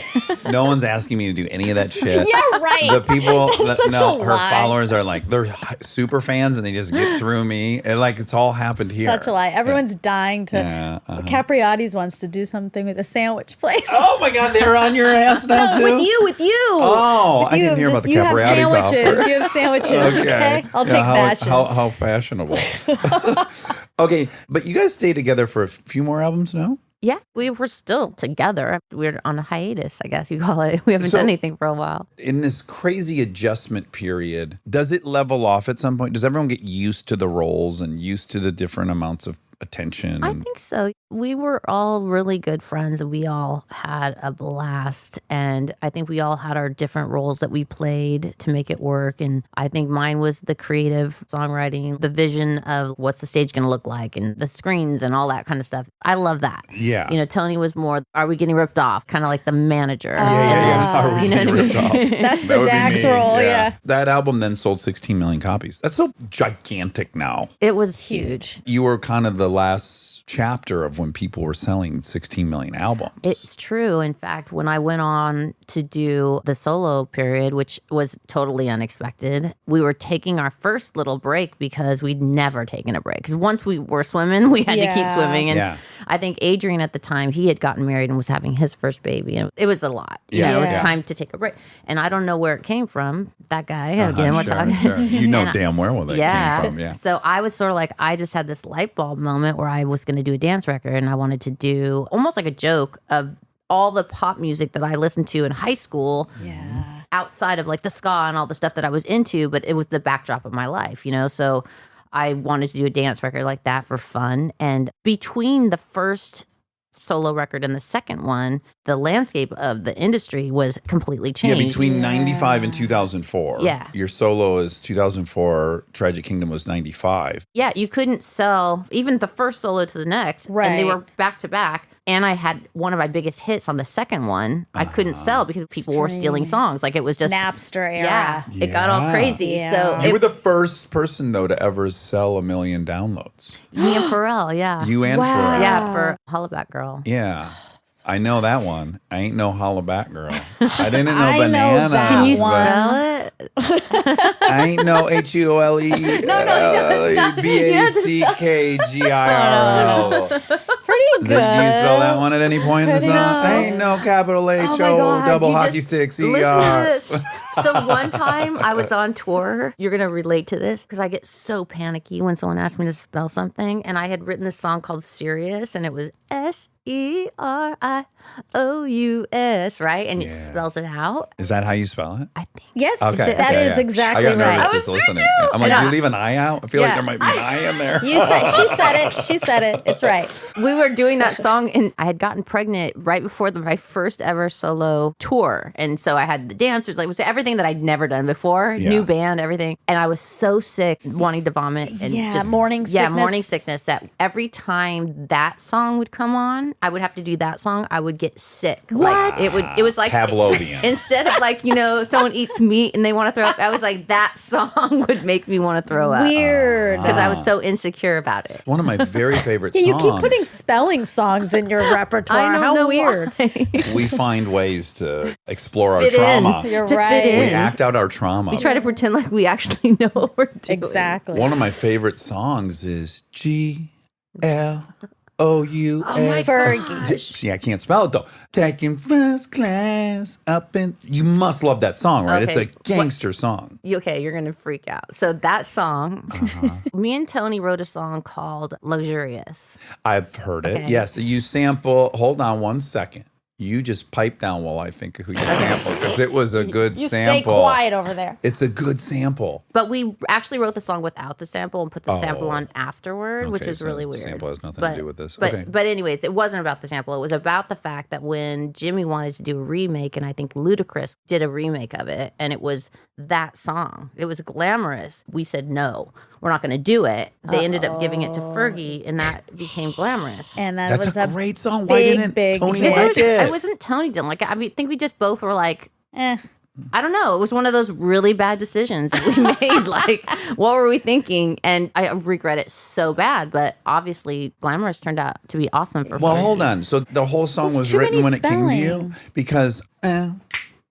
No one's asking me to do any of that shit. Yeah, right. The people, That's such a her lie. followers are like, they're super fans and they just get through me. And like, it's all happened here. Such a lie. Everyone's dying to. Yeah, Capriati's wants to do something with a sandwich place. Oh my God, they're on your ass now too? With you. Oh, I You didn't have hear about just- the you have Capriati's sandwiches. offer. You have sandwiches. Okay, I'll take fashion. How fashionable. Okay, but you guys stay together for a few more albums now? Yeah, we were still together. We're on a hiatus, I guess you call it. We haven't So- done anything for a while. In this crazy adjustment period, does it level off at some point? Does everyone get used to the roles and used to the different amounts of attention? I think so. We were all really good friends and we all had a blast. And I think we all had our different roles that we played to make it work. And I think mine was the creative songwriting, the vision of what's the stage going to look like and the screens and all that kind of stuff. I love that. Yeah. You know, Tony was more, are we getting ripped off? Kind of like the manager. Yeah. Are we You know getting what I ripped off? That's That the would be Dax me, role. Yeah. That album then sold 16 million copies. That's so gigantic now. It was huge. You were kind of the last chapter of when people were selling 16 million albums. It's true. In fact, when I went on to do the solo period, which was totally unexpected, we were taking our first little break because we'd never taken a break. Because once we were swimming, we had to keep Yeah. swimming. And Yeah. I think Adrian at the time, he had gotten married and was having his first baby. And it was a lot. You know, it was Yeah. time to take a break. And I don't know where it came from. That guy, again, we're Sure, talking. sure. You know And damn well where that came from. Yeah. So I was sort of like, I just had this light bulb moment where I was going to do a dance record and I wanted to do almost like a joke of all the pop music that I listened to in high school. Yeah. Outside of like the ska and all the stuff that I was into, but it was the backdrop of my life, you know? So I wanted to do a dance record like that for fun. And between the first solo record and the second one, the landscape of the industry was completely Yeah, changed. between 95 and 2004. Yeah. Your solo is 2004, Tragic Kingdom was 95. Yeah, you couldn't sell even the first solo to the next. And they Right. were back to back. And I had one of my biggest hits on the second one. I couldn't sell because people were stealing songs. Like it was just Napster era. Yeah, it got all Yeah. crazy. Yeah. So You it, were the first person, though, to ever sell 1 million downloads. me and Pharrell, yeah. You and Pharrell. Yeah, for Hollaback Girl. Yeah. I know that one. I ain't no holla back girl. I didn't know I know banana. that Can you one. spell it? I ain't no HULE. BACKGIRL. Pretty good. Do you spell that one at any point in the song? Pretty I ain't no capital H Oh O my God, double you hockey just- sticks Listen ER. to this. So one time I was on tour. You're going to relate to this because I get so panicky when someone asks me to spell something. And I had written this song called Serious and it was SERIOUS, right? And it spells it out. Is that how you spell it? I think. Yes, Okay, that okay, is yeah. exactly I got nervous right. just listening. I'm like, And you leave an eye out? I feel like Yeah. there might be an eye in there. You said she said it. She said it. It's right. We were doing that song and I had gotten pregnant right before my first ever solo tour. And so I had the dancers, like it was everything that I'd never done before, Yeah. new band, everything. And I was so sick, wanting to vomit and Yeah, just morning Yeah, sickness. morning sickness that every time that song would come on, I would have to do that song, I would get sick. Like it was like Pavlovian. instead of like, you know, someone eats meat and they want to throw up, I was like, that song would make me want to throw up. Weird. Because I was so insecure about it. One of my very favorite Yeah, songs. you keep putting spelling songs in your repertoire. I don't How know weird. why. We find ways to explore our Fit in. trauma. You're To fit right. in. We act out our trauma. We try to pretend like we actually know what we're doing. Exactly. One of my favorite songs is GLOUS. Fergie. See, I can't spell it though. Taking first class up in. You must love that song, right? Okay. It's a gangster song. Okay, you're gonna freak out. So that song, me and Tony wrote a song called "Luxurious." I've heard it. Okay. Yes, you sample. Hold on one second. You just pipe down while I think of who you sampled because it was a good You sample. stay quiet over there. It's a good sample. But we actually wrote the song without the sample and put the sample on afterward, which Okay, was so really the weird. sample has nothing to do with this. But, Okay. but anyways, it wasn't about the sample. It was about the fact that when Jimmy wanted to do a remake, and I think Ludacris did a remake of it, and it was that song. It was glamorous. We said, no, we're not going to do it. They ended up giving it to Fergie, and that became glamorous. And that That's was a great song. Why big, didn't big Tony hit. like it? It wasn't Tony didn't like it. I mean, I think we just both were like, Eh. I don't know. It was one of those really bad decisions that we made. Like, what were we thinking? And I regret it so bad. But obviously, Glamorous turned out to be awesome for Well, Fergie. hold on. So the whole song There's was too written many when it came to you spelling. because.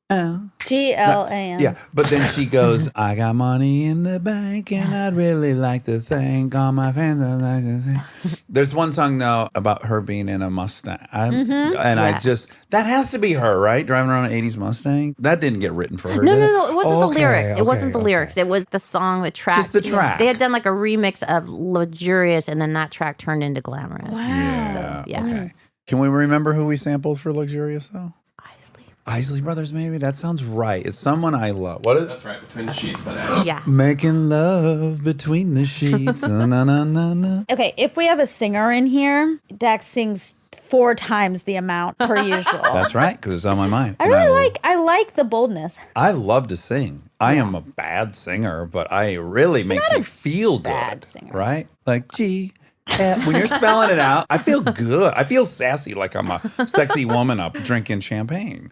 GLAM. Yeah, but then she goes, I got money in the bank and I'd really like to thank all my fans. I'd like to thank. There's one song, though, about her being in a Mustang. I just, that has to be her, right? Driving around an 80s Mustang? That didn't get written for her, No, did no, it? no. It wasn't the lyrics. It wasn't the okay. lyrics. It was the song, the track. Just the track. They had done like a remix of Luxurious, and then that track turned into Glamorous. Wow. So, yeah. Okay. Can we remember who we sampled for Luxurious, though? Isley. Isley Brothers, maybe? That sounds right. It's someone I love. What is That's right, Between the Sheets. But Yeah. Making love between the sheets. na, na, na, na, na. Okay, if we have a singer in here, Dax sings 4 times the amount per usual. That's right, because it's on my mind. I And really I like the boldness. I love to sing. I am a bad singer, but I really makes me feel bad good. singer. Right? Like, gee. When you're spelling it out, I feel good. I feel sassy, like I'm a sexy woman up drinking champagne.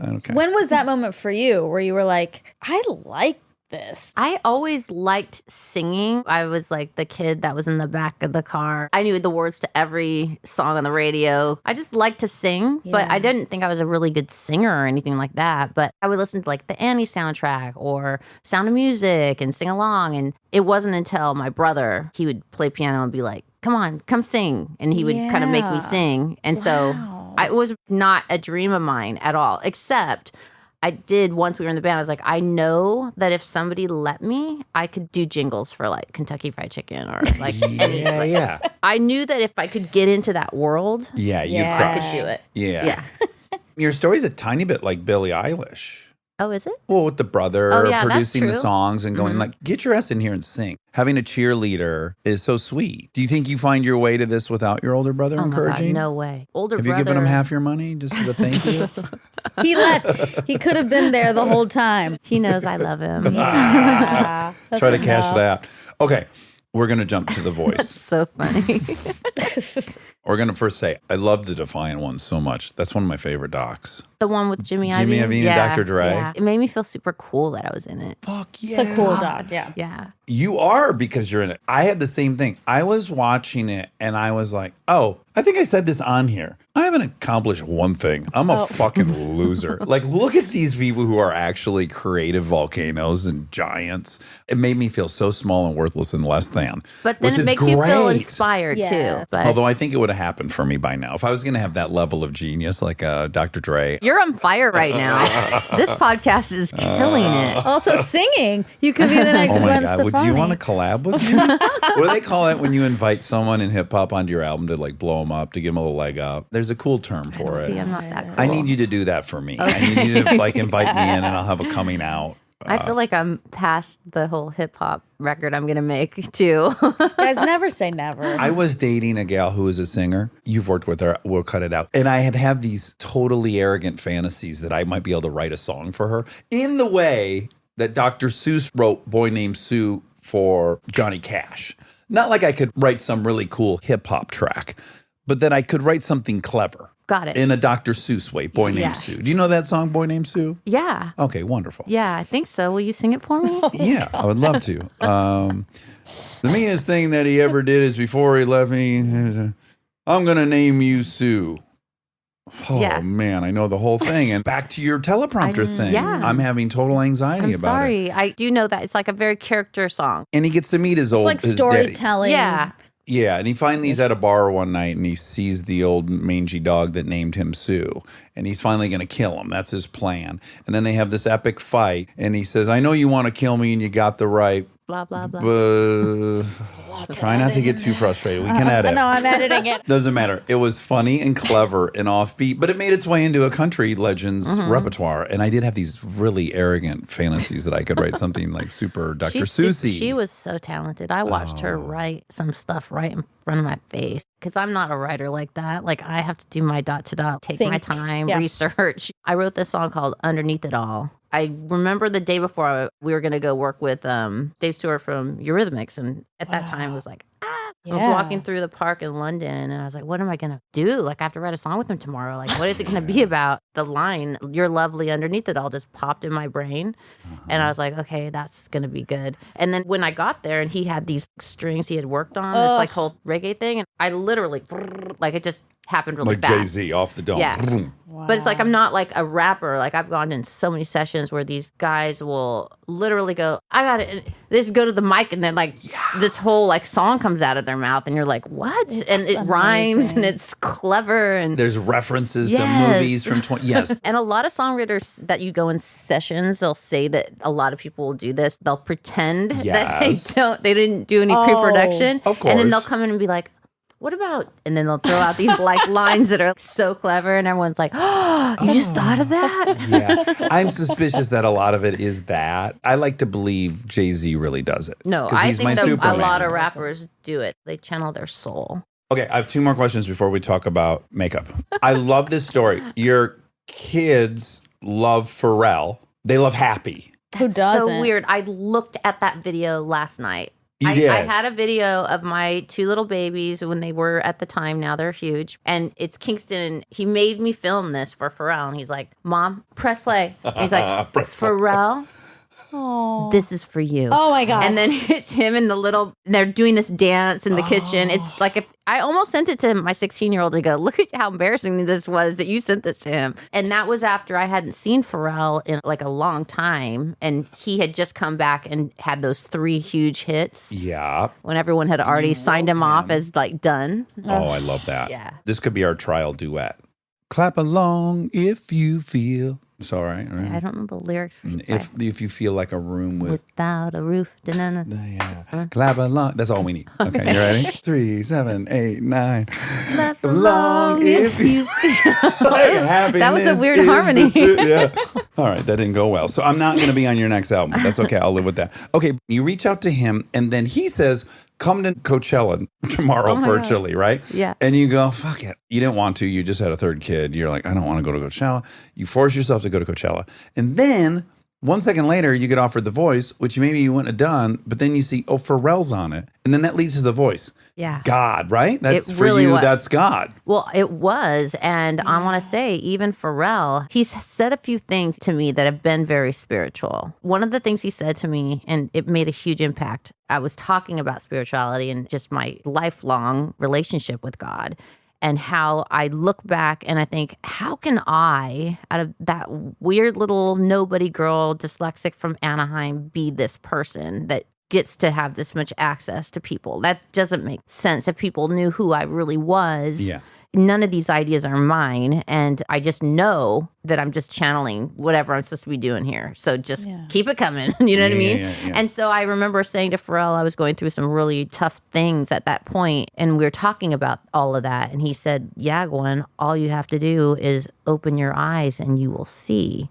Okay. When was that moment for you where you were like, I like this? I always liked singing. I was like the kid that was in the back of the car. I knew the words to every song on the radio. I just liked to sing, but Yeah. I didn't think I was a really good singer or anything like that. But I would listen to like the Annie soundtrack or Sound of Music and sing along. And it wasn't until my brother, he would play piano and be like, come on, come sing. And he would kind of make me Yeah. sing. And Wow. so it was not a dream of mine at all, except I did once we were in the band. I was like, I know that if somebody let me, I could do jingles for like Kentucky Fried Chicken or like any. Yeah, like, yeah. I knew that if I could get into that world, Yeah, you Yeah. I crush. could do it. Yeah. Yeah. Your story's a tiny bit like Billie Eilish. Oh, is it? Well, with the brother Oh, yeah, that's producing the true. songs and going like, get your ass in here and sing. Having a cheerleader is so sweet. Do you think you find your way to this without your older brother Oh my God, encouraging? no way. Older Have brother. you given him half your money just as a thank you? He could have been there the whole time. He knows I love him. Yeah, that's Try to cash enough. that. Okay, we're going to jump to the voice. So funny. We're going to first say, I love the Defiant one so much. That's one of my favorite docs. The one with Jimmy Iovine. Jimmy Iovine and Dr. Dre. Yeah. It made me feel super cool that I was in it. Fuck yeah. It's a cool dog, yeah. Yeah. You are because you're in it. I had the same thing. I was watching it and I was like, oh, I think I said this on here. I haven't accomplished one thing. I'm a fucking loser. Like, look at these people who are actually creative volcanoes and giants. It made me feel so small and worthless and less than. But then which it is makes you feel great. inspired Yeah. too. But Although I think it would have happened for me by now. If I was going to have that level of genius like Dr. Dre, you're on fire right now. This podcast is killing it. Also singing. You could be the next oh my Gwen God, Stefani. would you want to collab with me? What do they call it when you invite someone in hip hop onto your album to like blow them up, to give them a little leg up? There's a cool term for See, it. I'm not that cool. I need you to do that for me. I need you to like invite me in and I'll have a coming out. I feel like I'm past the whole hip hop record I'm gonna make too. Guys, never say never. I was dating a gal who was a singer. You've worked with her. We'll cut it out. And I had these totally arrogant fantasies that I might be able to write a song for her in the way that Dr. Seuss wrote Boy Named Sue for Johnny Cash. Not like I could write some really cool hip hop track, but that I could write something clever. Got it. In a Dr. Seuss way, Boy Named Yeah. Sue. Do you know that song, Boy Named Sue? Yeah. Okay, wonderful. Yeah, I think so. Will you sing it for me? Yeah, I would love to. The meanest thing that he ever did is before he left me, I'm going to name you Sue. Oh, Yeah. man, I know the whole thing. And back to your teleprompter thing. yeah. I'm having total anxiety I'm about it. sorry. I do know that it's like a very character song. And he gets to meet his It's old like his daddy. storytelling. Yeah. Yeah, and he finally is at a bar one night and he sees the old mangy dog that named him Sue. And he's finally going to kill him. That's his plan. And then they have this epic fight. And he says, I know you want to kill me and you got the right. blah, blah, blah. Try not to get too frustrated. We can edit. No, I'm editing it. Doesn't matter. It was funny and clever and offbeat, but it made its way into a country legends repertoire. And I did have these really arrogant fantasies that I could write something like super Dr. Seussy. She was so talented. I watched her write some stuff right in front of my face because I'm not a writer like that. Like I have to do my dot to dot, take my time, research. I wrote this song called Underneath It All. I remember the day before we were going to go work with Dave Stewart from Eurythmics. And at that time, it was like, I was walking through the park in London and I was like, what am I going to do? Like, I have to write a song with him tomorrow. Like, what is it going to be about? The line, "You're lovely underneath it all," just popped in my brain. And I was like, okay, that's going to be good. And then when I got there and he had these strings he had worked on, this like whole reggae thing, and I literally, like, it just happened really like fast. Jay-Z off the dome. Yeah. But it's like I'm not like a rapper. Like I've gone in so many sessions where these guys will literally go, I got it. They just go to the mic and then like this whole like song comes out of their mouth and you're like, what? And it rhymes and it's clever. And there's references to movies from 20. Yes. And a lot of songwriters that you go in sessions, they'll say that a lot of people will do this. They'll pretend that they didn't do any pre-production. Of course. And then they'll come in and be like, what about, and then they'll throw out these like lines that are so clever and everyone's like, oh, you just thought of that? Yeah. I'm suspicious that a lot of it is that. I like to believe Jay-Z really does it. No, 'Cause I he's my think that a Superman. lot of rappers do it. They channel their soul. Okay, I have two more questions before we talk about makeup. I love this story. Your kids love Pharrell. They love Happy. Who doesn't? So weird. I looked at that video last night. You did? I had a video of my two little babies when they were at the time. Now they're huge. And it's Kingston. And he made me film this for Pharrell. And he's like, Mom, press play. And he's like, Pharrell, this is for you. Oh my God. And then it's him and they're doing this dance in the kitchen. It's like, if I almost sent it to my 16-year-old to go, look at how embarrassing this was that you sent this to him. And that was after I hadn't seen Pharrell in like a long time. And he had just come back and had those 3 huge hits. Yeah. When everyone had already signed him off as like done. Oh, I love that. Yeah. This could be our trial duet. Clap along if you feel. It's all right. Right? I don't know the lyrics. For If you feel like a room without a roof. Yeah. Clap along. That's all we need. Okay, you ready? 3, 7, 8, 9. Clap along if you That was a weird harmony. Yeah. All right, that didn't go well. So I'm not going to be on your next album. That's okay. I'll live with that. Okay, you reach out to him, and then he says, come to Coachella tomorrow virtually, right? Yeah. And you go, fuck it. You didn't want to. You just had a 3rd kid. You're like, I don't want to go to Coachella. You force yourself to go to Coachella. And then 1 second later, you get offered The Voice, which maybe you wouldn't have done. But then you see, oh, Pharrell's on it. And then that leads to The Voice. Yeah. God, right? That's It for really you. was. That's God. Well, it was. And I want to say, even Pharrell, he's said a few things to me that have been very spiritual. One of the things he said to me, and it made a huge impact, I was talking about spirituality and just my lifelong relationship with God. And how I look back and I think, how can I, out of that weird little nobody girl, dyslexic from Anaheim, be this person that gets to have this much access to people? That doesn't make sense. If people knew who I really was, Yeah. none of these ideas are mine. And I just know that I'm just channeling whatever I'm supposed to be doing here. So just keep it coming. You know what I mean? Yeah. And so I remember saying to Pharrell, I was going through some really tough things at that point, and we were talking about all of that. And he said, yeah, Gwen, all you have to do is open your eyes and you will see.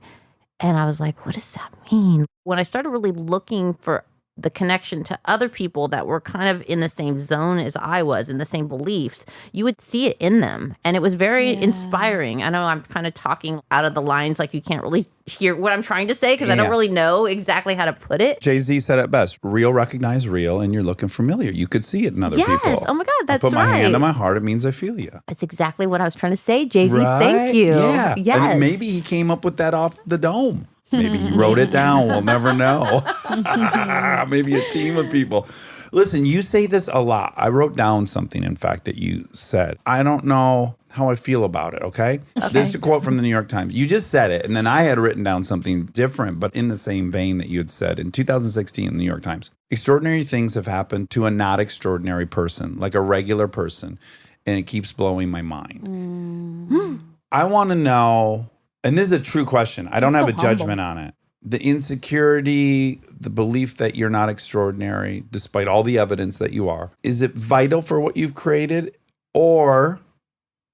And I was like, what does that mean? When I started really looking for the connection to other people that were kind of in the same zone as I was, in the same beliefs, you would see it in them. And it was very inspiring. I know I'm kind of talking out of the lines, like you can't really hear what I'm trying to say because I don't really know exactly how to put it. Jay-Z said it best. Real recognize real, and you're looking familiar. You could see it in other people. Yes. Oh my God, that's I put my right. hand on my heart. It means I feel you. That's exactly what I was trying to say, Jay-Z. Right? Thank you. Yeah. Yes. And maybe he came up with that off the dome. Maybe he wrote it down. We'll never know. Maybe a team of people. Listen, you say this a lot. I wrote down something, in fact, that you said. I don't know how I feel about it, okay? This is a quote from the New York Times. You just said it, and then I had written down something different, but in the same vein that you had said in 2016 in the New York Times. Extraordinary things have happened to a not extraordinary person, like a regular person, and it keeps blowing my mind. I want to know... And this is a true question. I don't have a judgment on it. the insecurity, the belief that you're not extraordinary, despite all the evidence that you are, is it vital for what you've created, or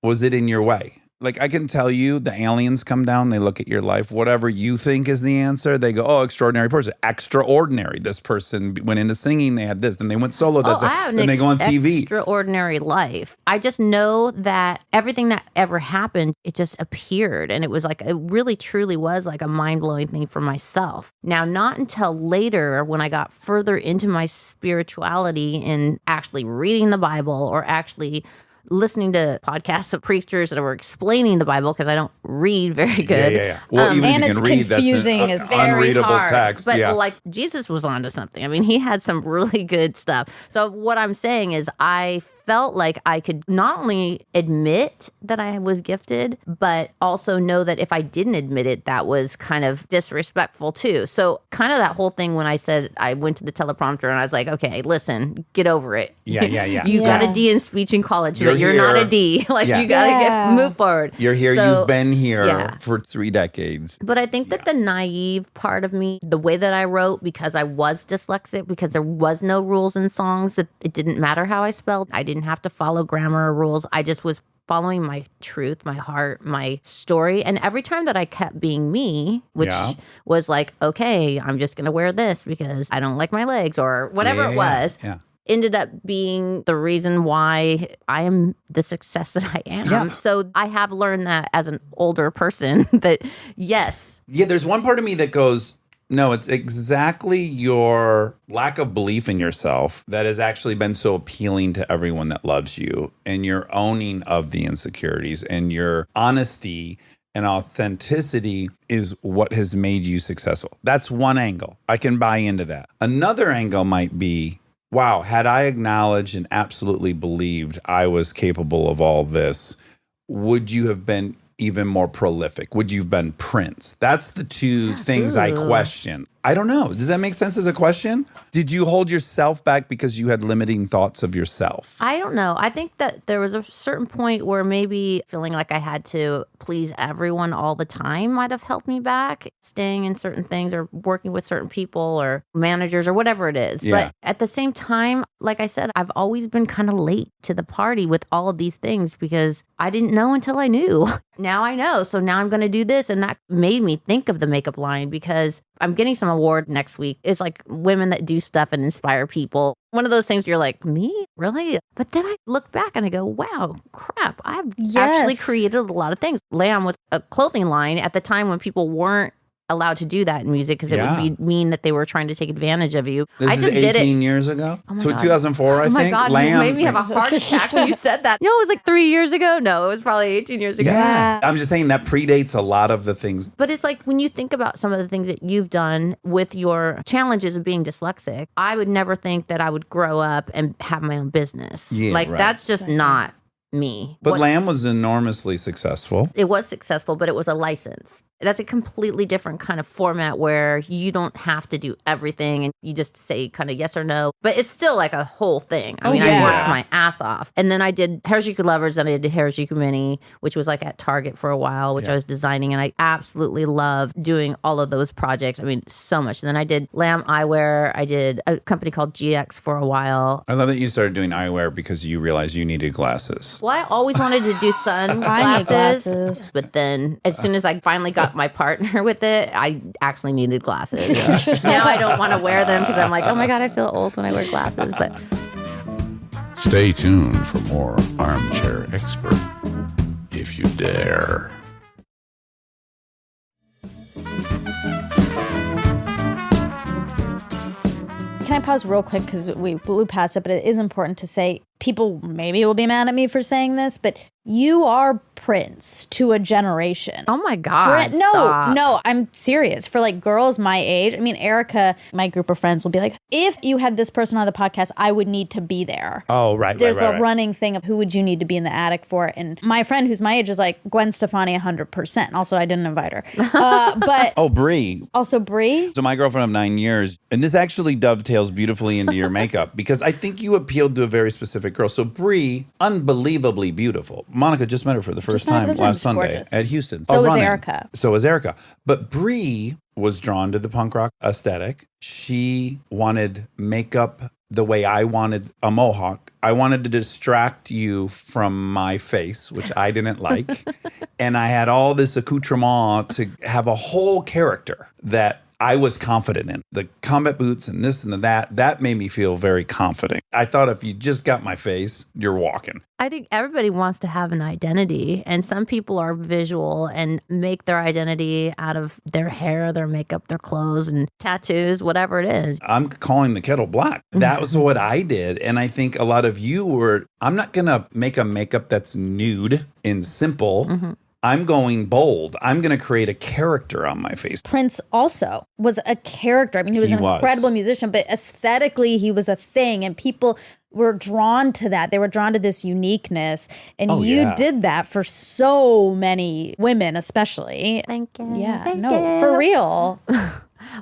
was it in your way? Like, I can tell you, the aliens come down, they look at your life, whatever you think is the answer, they go, oh, extraordinary person. Extraordinary. This person went into singing, they had this, then they went solo, I have then they go on TV. Extraordinary life. I just know that everything that ever happened, it just appeared. And it was like, it really truly was like a mind-blowing thing for myself. Now, not until later, when I got further into my spirituality and actually reading the Bible or actually listening to podcasts of preachers that were explaining the Bible, because I don't read very good. Yeah. Well, even and if you it's can read, confusing. that's It's an very unreadable hard. text. But yeah. like Jesus was onto something. I mean, he had some really good stuff. So what I'm saying is I felt like I could not only admit that I was gifted, but also know that if I didn't admit it, that was kind of disrespectful too. So kind of that whole thing when I said I went to the teleprompter and I was like, okay, listen, get over it. Yeah. You got Yeah. a D in speech in college, You're but you're not here. a D. Like Yeah. you got to Yeah. move forward. You're here, So, you've been here yeah. for 3 decades. But I think that the naive part of me, the way that I wrote, because I was dyslexic, because there was no rules in songs, that it didn't matter how I spelled. I didn't have to follow grammar rules. I just was following my truth, my heart, my story. And every time that I kept being me, which Yeah. was like, okay, I'm just going to wear this because I don't like my legs or whatever it was. Yeah. Ended up being the reason why I am the success that I am. Yeah. So I have learned that as an older person that yes, Yeah, there's one part of me that goes, no, it's exactly your lack of belief in yourself that has actually been so appealing to everyone that loves you, and your owning of the insecurities and your honesty and authenticity is what has made you successful. That's one angle. I can buy into that. Another angle might be, wow, had I acknowledged and absolutely believed I was capable of all this, would you have been even more prolific? Would you have been Prince? That's the two things I question. I don't know. Does that make sense as a question? Did you hold yourself back because you had limiting thoughts of yourself? I don't know. I think that there was a certain point where maybe feeling like I had to please everyone all the time might have held me back, staying in certain things or working with certain people or managers or whatever it is. Yeah. But at the same time, like I said, I've always been kind of late to the party with all of these things because I didn't know until I knew. Now I know. So now I'm going to do this. And that made me think of the makeup line because I'm getting some award next week. It's like women that do stuff and inspire people. One of those things where you're like, me? Really? But then I look back and I go, wow, crap. I've actually created a lot of things. Lamb was a clothing line at the time when people weren't allowed to do that in music because it Yeah. would be mean that they were trying to take advantage of you. This I is just did 18 it. years ago? Oh my So God. 2004, I Oh my think. God, Lamb. you made me have a heart attack when you said that. No, it was like 3 years ago. No, it was probably 18 years ago. Yeah. I'm just saying that predates a lot of the things. But it's like when you think about some of the things that you've done with your challenges of being dyslexic, I would never think that I would grow up and have my own business. Yeah, like right. that's just not me. But What- Lamb was enormously successful. it was successful, but it was a license. That's a completely different kind of format where you don't have to do everything and you just say kind of yes or no. But it's still like a whole thing. I mean, yeah. I worked my ass off. And then I did Harajuku Lovers and I did Harajuku Mini, which was like at Target for a while, which I was designing. And I absolutely loved doing all of those projects. I mean, so much. And then I did Lamb Eyewear. I did a company called GX for a while. I love that you started doing eyewear because you realized you needed glasses. Well, I always wanted to do sunglasses, glasses. but then as soon as I finally got my partner with it, I actually needed glasses. Now I don't want to wear them because I'm like, oh my God, I feel old when I wear glasses. But Stay tuned for more Armchair Expert, if you dare. Can I pause real quick because we blew past it, but it is important to say people maybe will be mad at me for saying this, but you are Prince to a generation. oh my God, No, stop. no, I'm serious. For like girls my age, I mean, Erica, my group of friends will be like, if you had this person on the podcast, I would need to be there. Oh, right, There's a running thing of who would you need to be in the attic for? And my friend who's my age is like Gwen Stefani 100%. Also, I didn't invite her. But Oh, Brie. also Brie. So my girlfriend of 9 years, and this actually dovetails beautifully into your makeup because I think you appealed to a very specific girl. So Brie, unbelievably beautiful. Monica just met her for the first first Just met her time the first time. last She's Sunday gorgeous. at Houston. So was running. Erica. So was Erica. But Bree was drawn to the punk rock aesthetic. She wanted makeup the way I wanted a mohawk. I wanted to distract you from my face, which I didn't like. And I had all this accoutrement to have a whole character that I was confident in. The combat boots and this and that made me feel very confident. I thought if you just got my face, you're walking. I think everybody wants to have an identity, and some people are visual and make their identity out of their hair, their makeup, their clothes, and tattoos, whatever it is. I'm calling the kettle black. That was what I did. And I think a lot of you were, I'm not going to make a makeup that's nude and simple. I'm going bold. I'm going to create a character on my face. Prince also was a character. I mean, he was He an was. incredible musician, but aesthetically, he was a thing, and people were drawn to that. They were drawn to this uniqueness, and Oh, you yeah. did that for so many women, especially. Thank you. Yeah, Thank no, you. for real.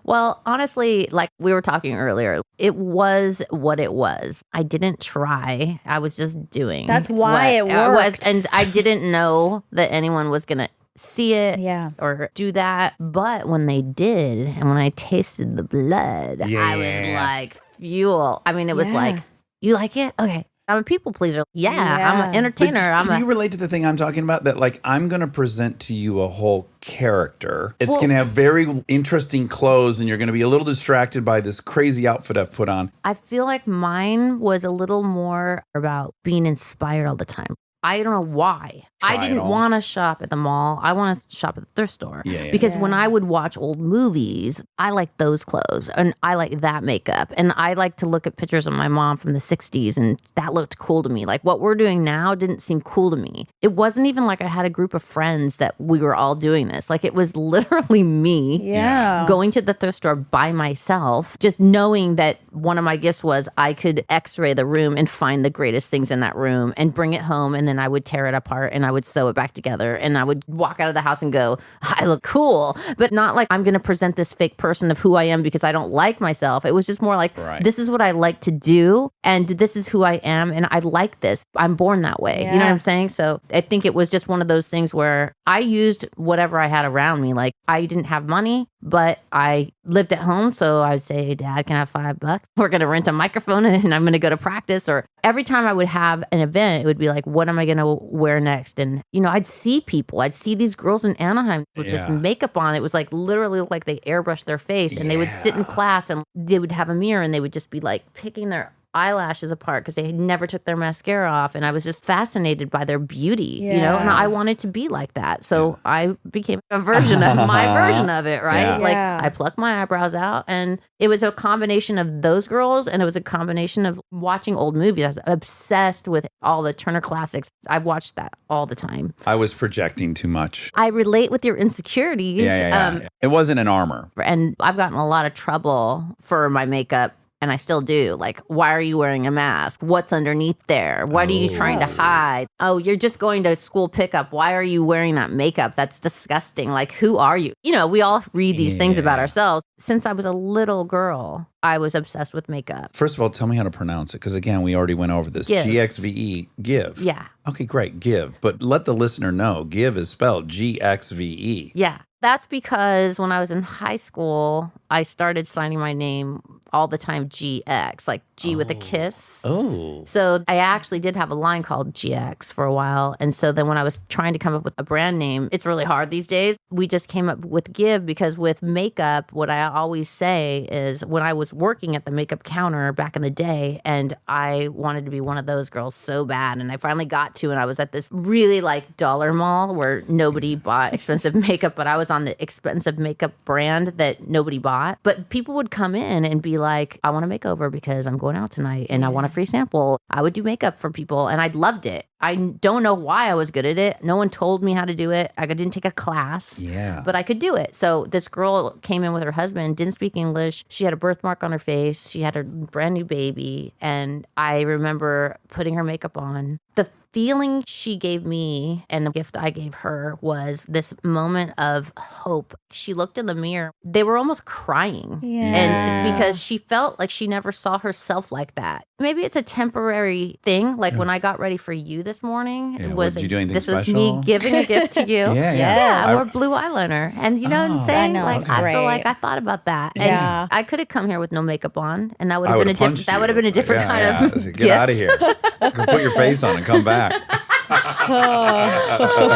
Well, honestly, like we were talking earlier, it was what it was. I didn't try. I was just doing. That's why what it I worked. and I didn't know that anyone was going to see it Yeah. or do that. But when they did, and when I tasted the blood, I was Yeah. like, fuel. I mean, it was Yeah. like, you like it? Okay. I'm a people pleaser. Yeah. I'm an Yeah. entertainer. Can you relate to the thing I'm talking about? That like I'm going to present to you a whole character. It's going to have very interesting clothes, and you're going to be a little distracted by this crazy outfit I've put on. I feel like mine was a little more about being inspired all the time. I don't know why. I Try it didn't all. want to shop at the mall. I wanted to shop at the thrift store. Yeah. Because when I would watch old movies, I liked those clothes and I like that makeup. And I like to look at pictures of my mom from the 60s, and that looked cool to me. Like what we're doing now didn't seem cool to me. It wasn't even like I had a group of friends that we were all doing this. Like it was literally me Yeah. going to the thrift store by myself, just knowing that one of my gifts was I could x-ray the room and find the greatest things in that room and bring it home, and then I would tear it apart and I would sew it back together, and I would walk out of the house and go, I look cool, but not like I'm going to present this fake person of who I am because I don't like myself. It was just more like, Right. this is what I like to do, and this is who I am, and I like this. I'm born that way. You know what Yeah. I'm saying? So I think it was just one of those things where I used whatever I had around me. Like I didn't have money, but I lived at home. So I would say, hey, Dad, can I have $5? We're going to rent a microphone and I'm going to go to practice. Or every time I would have an event, it would be like, what am I going to wear next? And, you know, I'd see people. I'd see these girls in Anaheim with this Yeah. makeup on. It was like literally like they airbrushed their face, and they would sit in class and they would have a mirror and they would just be like picking their eyelashes apart because they never took their mascara off, and I was just fascinated by their beauty, you know, and Yeah. I wanted to be like that. So I became a version of my version of it, right? Yeah. Like Yeah. I plucked my eyebrows out, and it was a combination of those girls, and it was a combination of watching old movies. I was obsessed with all the Turner classics. I've watched that all the time. I was projecting too much. I relate with your insecurities. Yeah. It wasn't an armor. And I've gotten a lot of trouble for my makeup, and I still do. Like, why are you wearing a mask? What's underneath there? What are you trying to hide? Oh, you're just going to school pickup. Why are you wearing that makeup? That's disgusting. Like, who are you? You know, we all read these things about Yeah. ourselves. Since I was a little girl, I was obsessed with makeup. First of all, tell me how to pronounce it, because again, we already went over this. Give. GXVE, give. Yeah. Okay, great, give. But let the listener know, give is spelled GXVE. Yeah. That's because when I was in high school, I started signing my name all the time GX, like G with a kiss. Oh. So I actually did have a line called GX for a while. And so then when I was trying to come up with a brand name, it's really hard these days. We just came up with Give, because with makeup, what I always say is when I was working at the makeup counter back in the day, and I wanted to be one of those girls so bad. And I finally got to, and I was at this really like dollar mall where nobody bought expensive makeup, but I was on the expensive makeup brand that nobody bought. But people would come in and be like, I want a makeover because I'm going out tonight and I want a free sample. I would do makeup for people, and I loved it. I don't know why I was good at it. No one told me how to do it. I didn't take a class. Yeah. But I could do it. So this girl came in with her husband, didn't speak English. She had a birthmark on her face. She had a brand new baby. And I remember putting her makeup on. The feeling she gave me and the gift I gave her was this moment of hope. She looked in the mirror. They were almost crying. And because she felt like she never saw herself like that. Maybe it's a temporary thing. Like when I got ready for you this morning, did you do anything this was special? me giving a gift to you. I wore blue eyeliner. And you know what I'm saying? I know, like it's I feel great. like I thought about that. And Yeah. I could have come here with no makeup on, and that would I have been would've a punched different. That would have been a you. different kind of Get gift. out of here. Go put your face on and come back.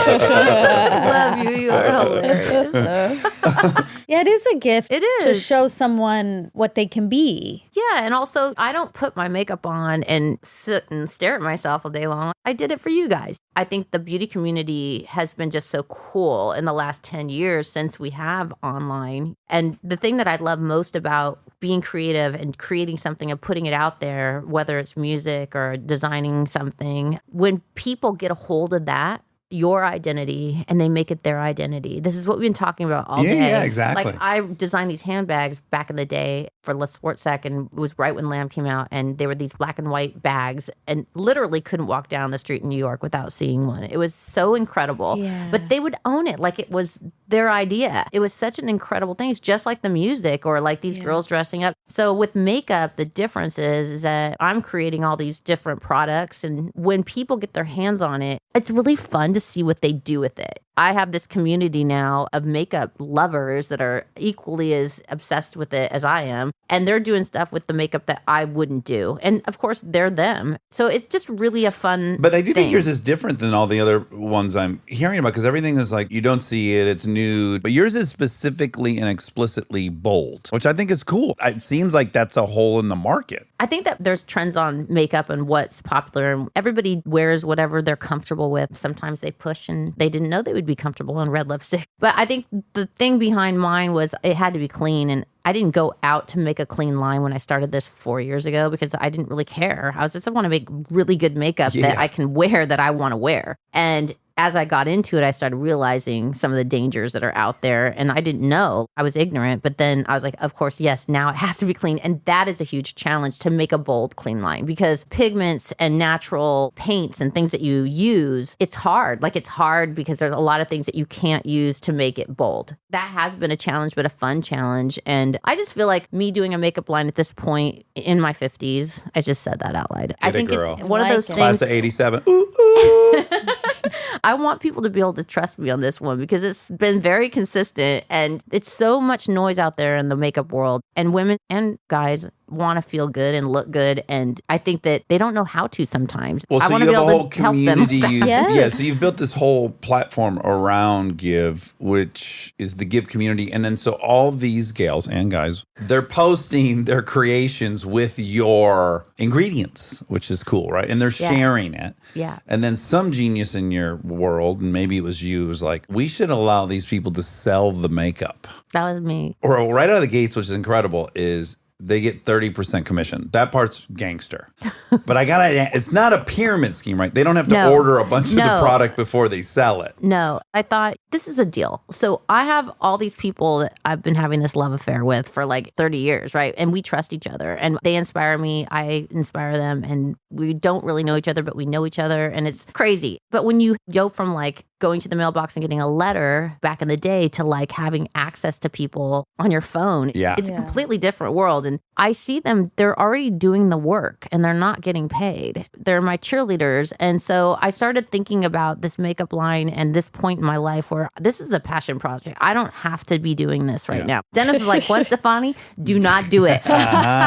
Love you. You are hilarious. Yeah, it is a gift. It to is. show someone what they can be. Yeah, and also I don't put my makeup on and sit and stare at myself all day long. I did it for you guys. I think the beauty community has been just so cool in the last 10 years since we have online. And the thing that I love most about being creative and creating something and putting it out there, whether it's music or designing something, when people get a hold of that, your identity, and they make it their identity. This is what we've been talking about all day. Yeah, exactly. Like I designed these handbags back in the day for Les Sportsec, and it was right when Lamb came out, and they were these black and white bags, and literally couldn't walk down the street in New York without seeing one. It was so incredible. Yeah. But they would own it like it was their idea. It was such an incredible thing. It's just like the music or like these girls dressing up. So with makeup, the difference is that I'm creating all these different products, and when people get their hands on it, it's really fun to see what they do with it. I have this community now of makeup lovers that are equally as obsessed with it as I am. And they're doing stuff with the makeup that I wouldn't do. And of course, they're them. So it's just really a fun But I do think thing. yours is different than all the other ones I'm hearing about because everything is like, you don't see it, it's nude. But yours is specifically and explicitly bold, which I think is cool. It seems like that's a hole in the market. I think that there's trends on makeup and what's popular, and everybody wears whatever they're comfortable with. Sometimes they push and they didn't know they would be comfortable in red lipstick. But I think the thing behind mine was it had to be clean, and I didn't go out to make a clean line when I started this 4 years ago because I didn't really care. I was just, I want to make really good makeup that I can wear, that I want to wear. And as I got into it, I started realizing some of the dangers that are out there, and I didn't know. I was ignorant, but then I was like, of course, yes, now it has to be clean. And that is a huge challenge to make a bold, clean line because pigments and natural paints and things that you use, it's hard. Like it's hard because there's a lot of things that you can't use to make it bold. That has been a challenge, but a fun challenge. And I just feel like me doing a makeup line at this point in my 50s, I just said that out loud. I think girl. it's one of those Class things. of 87. Ooh, ooh. I want people to be able to trust me on this one because it's been very consistent and it's so much noise out there in the makeup world, and women and guys want to feel good and look good, and I think that they don't know how to sometimes. Well, I so want you to be have a able whole to help community. them. Yeah, so you've built this whole platform around Give, which is the Give community. And then so all these gals and guys, they're posting their creations with your ingredients, which is cool, right? And they're sharing it. Yeah. And then some genius in your world, and maybe it was you, was like, we should allow these people to sell the makeup. That was me. Or right out of the gates, which is incredible, is they get 30% commission. That part's gangster. But it's not a pyramid scheme, right? They don't have to No. order a bunch of the No. product before they sell it. No, I thought this is a deal. So I have all these people that I've been having this love affair with for like 30 years, right? And we trust each other and they inspire me. I inspire them, and we don't really know each other, but we know each other, and it's crazy. But when you go from like going to the mailbox and getting a letter back in the day to like having access to people on your phone, it's a completely different world. And I see them, they're already doing the work and they're not getting paid. They're my cheerleaders. And so I started thinking about this makeup line and this point in my life where this is a passion project. I don't have to be doing this right now. Dennis is like, Gwen Stefani, do not do it.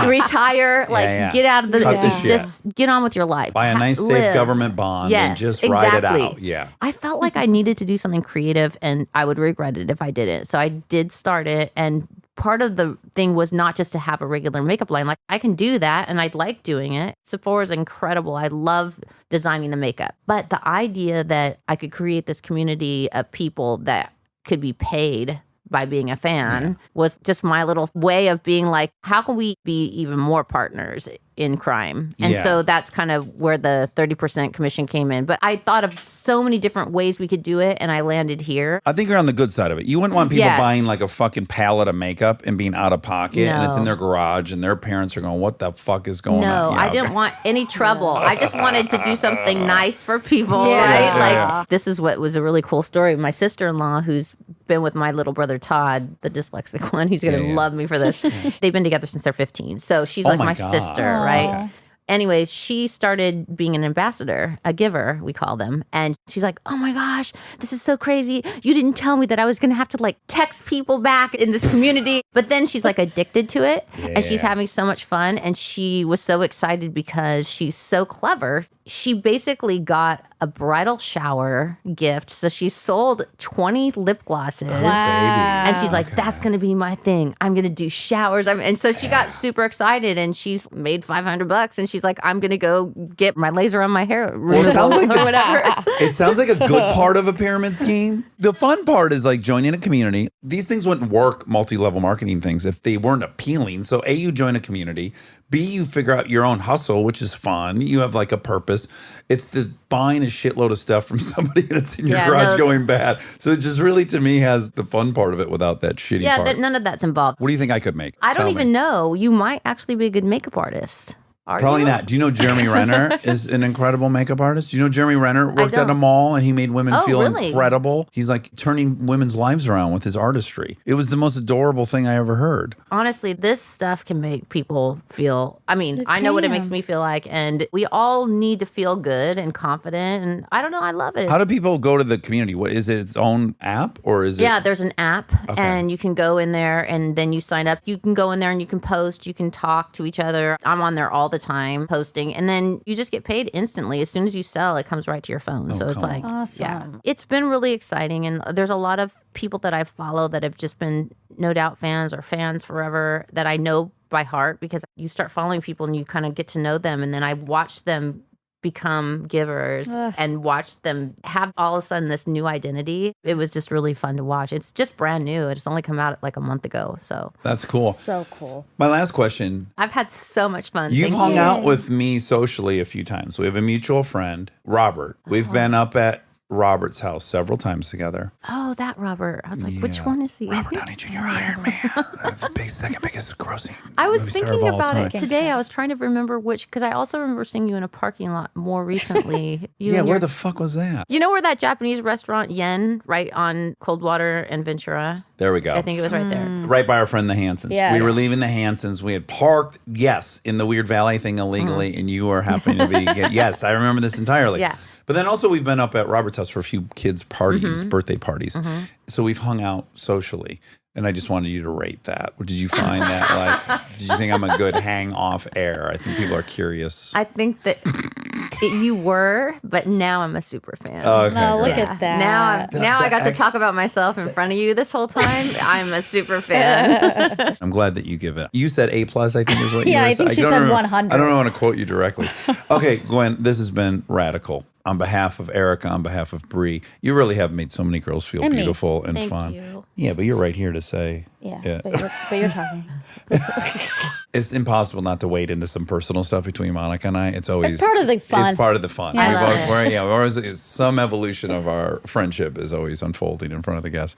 Retire, get out of the, Cut the shit. just get on with your life. Buy a nice, safe Live. government bond and Yes, just ride it exactly. out. Yeah. I felt like I needed to do something creative and I would regret it if I didn't. So I did start it, and part of the thing was not just to have a regular makeup line. Like I can do that and I like doing it. Sephora is incredible. I love designing the makeup. But the idea that I could create this community of people that could be paid by being a fan was just my little way of being like, how can we be even more partners in crime? And so that's kind of where the 30% commission came in. But I thought of so many different ways we could do it, and I landed here. I think you're on the good side of it. You wouldn't want people buying like a fucking pallet of makeup and being out of pocket, and it's in their garage, and their parents are going, "What the fuck is going on?" No, I didn't want any trouble. I just wanted to do something nice for people, right? Like this is what was a really cool story. My sister-in-law, who's been with my little brother Todd, the dyslexic one, he's gonna love me for this. They've been together since they're 15, so she's like my sister, right? Okay. Anyway, she started being an ambassador, a giver, we call them. And she's like, oh my gosh, this is so crazy. You didn't tell me that I was going to have to like text people back in this community. But then she's like addicted to it and she's having so much fun. And she was so excited because she's so clever. She basically got a bridal shower gift. So she sold 20 lip glosses. And she's like, that's going to be my thing. I'm going to do showers. And so she got super excited and she's made $500. And she's like, I'm going to go get my laser on my hair. Well, it sounds like or whatever. It sounds like a good part of a pyramid scheme. The fun part is like joining a community. These things wouldn't work, multi-level marketing things, if they weren't appealing. So A, you join a community. B, you figure out your own hustle, which is fun. You have like a purpose. It's the buying a shitload of stuff from somebody and it's in your garage going bad. So it just really, to me, has the fun part of it without that shitty part. Yeah, none of that's involved. What do you think I could make? I don't even know. You might actually be a good makeup artist. Probably not. Do you know Jeremy Renner is an incredible makeup artist? Do you know Jeremy Renner worked at a mall and he made women feel incredible? He's like turning women's lives around with his artistry. It was the most adorable thing I ever heard. Honestly, this stuff can make people feel, I mean, I know what it makes me feel like, and we all need to feel good and confident, and I don't know, I love it. How do people go to the community? What is it, its own app or is it? Yeah, there's an app and you can go in there and then you sign up. You can go in there and you can post, you can talk to each other. I'm on there all the time posting, and then you just get paid instantly. As soon as you sell, it comes right to your phone. So it's like, awesome. It's been really exciting. And there's a lot of people that I follow that have just been No Doubt fans or fans forever that I know by heart, because you start following people and you kind of get to know them. And then I watch them become givers and watch them have all of a sudden this new identity. It was just really fun to watch. It's just brand new. It's only come out like a month ago. So that's cool. So cool. My last question. I've had so much fun. You've hung out with me socially a few times. We have a mutual friend, Robert. We've been up at Robert's house several times together. Oh, that Robert. I was like, which one is he? Robert Downey Jr. Iron Man. That's the second biggest grossing. I was movie star thinking of all about time. it today. I was trying to remember which, because I also remember seeing you in a parking lot more recently. Where the fuck was that? You know where that Japanese restaurant, Yen, right on Coldwater and Ventura? There we go. I think it was right there. Right by our friend the Hansons. Yeah. We were leaving the Hansons. We had parked, in the Weird Valley thing illegally, and you were happening to be, yes, I remember this entirely. Yeah. But then also we've been up at Robert's house for a few kids' parties, birthday parties. So we've hung out socially. And I just wanted you to rate that. Did you find that, like, did you think I'm a good hang off air? I think people are curious. I think that you were, but now I'm a super fan. Okay, No, look great. at that. Now I got to talk about myself in front of you this whole time. I'm a super fan. I'm glad that you give it. You said A+, I think is what you were I think she don't said remember- 100. I don't want to quote you directly. Okay, Gwen, this has been radical. On behalf of Erica, on behalf of Bree, you really have made so many girls feel And me. beautiful and Thank fun. you. Yeah, but you're right here to say Yeah, but you're talking. it's impossible not to wade into some personal stuff between Monica and I. It's always It's part of the fun. It's part of the fun. Yeah, I love We've it. always some evolution of our friendship is always unfolding in front of the guests.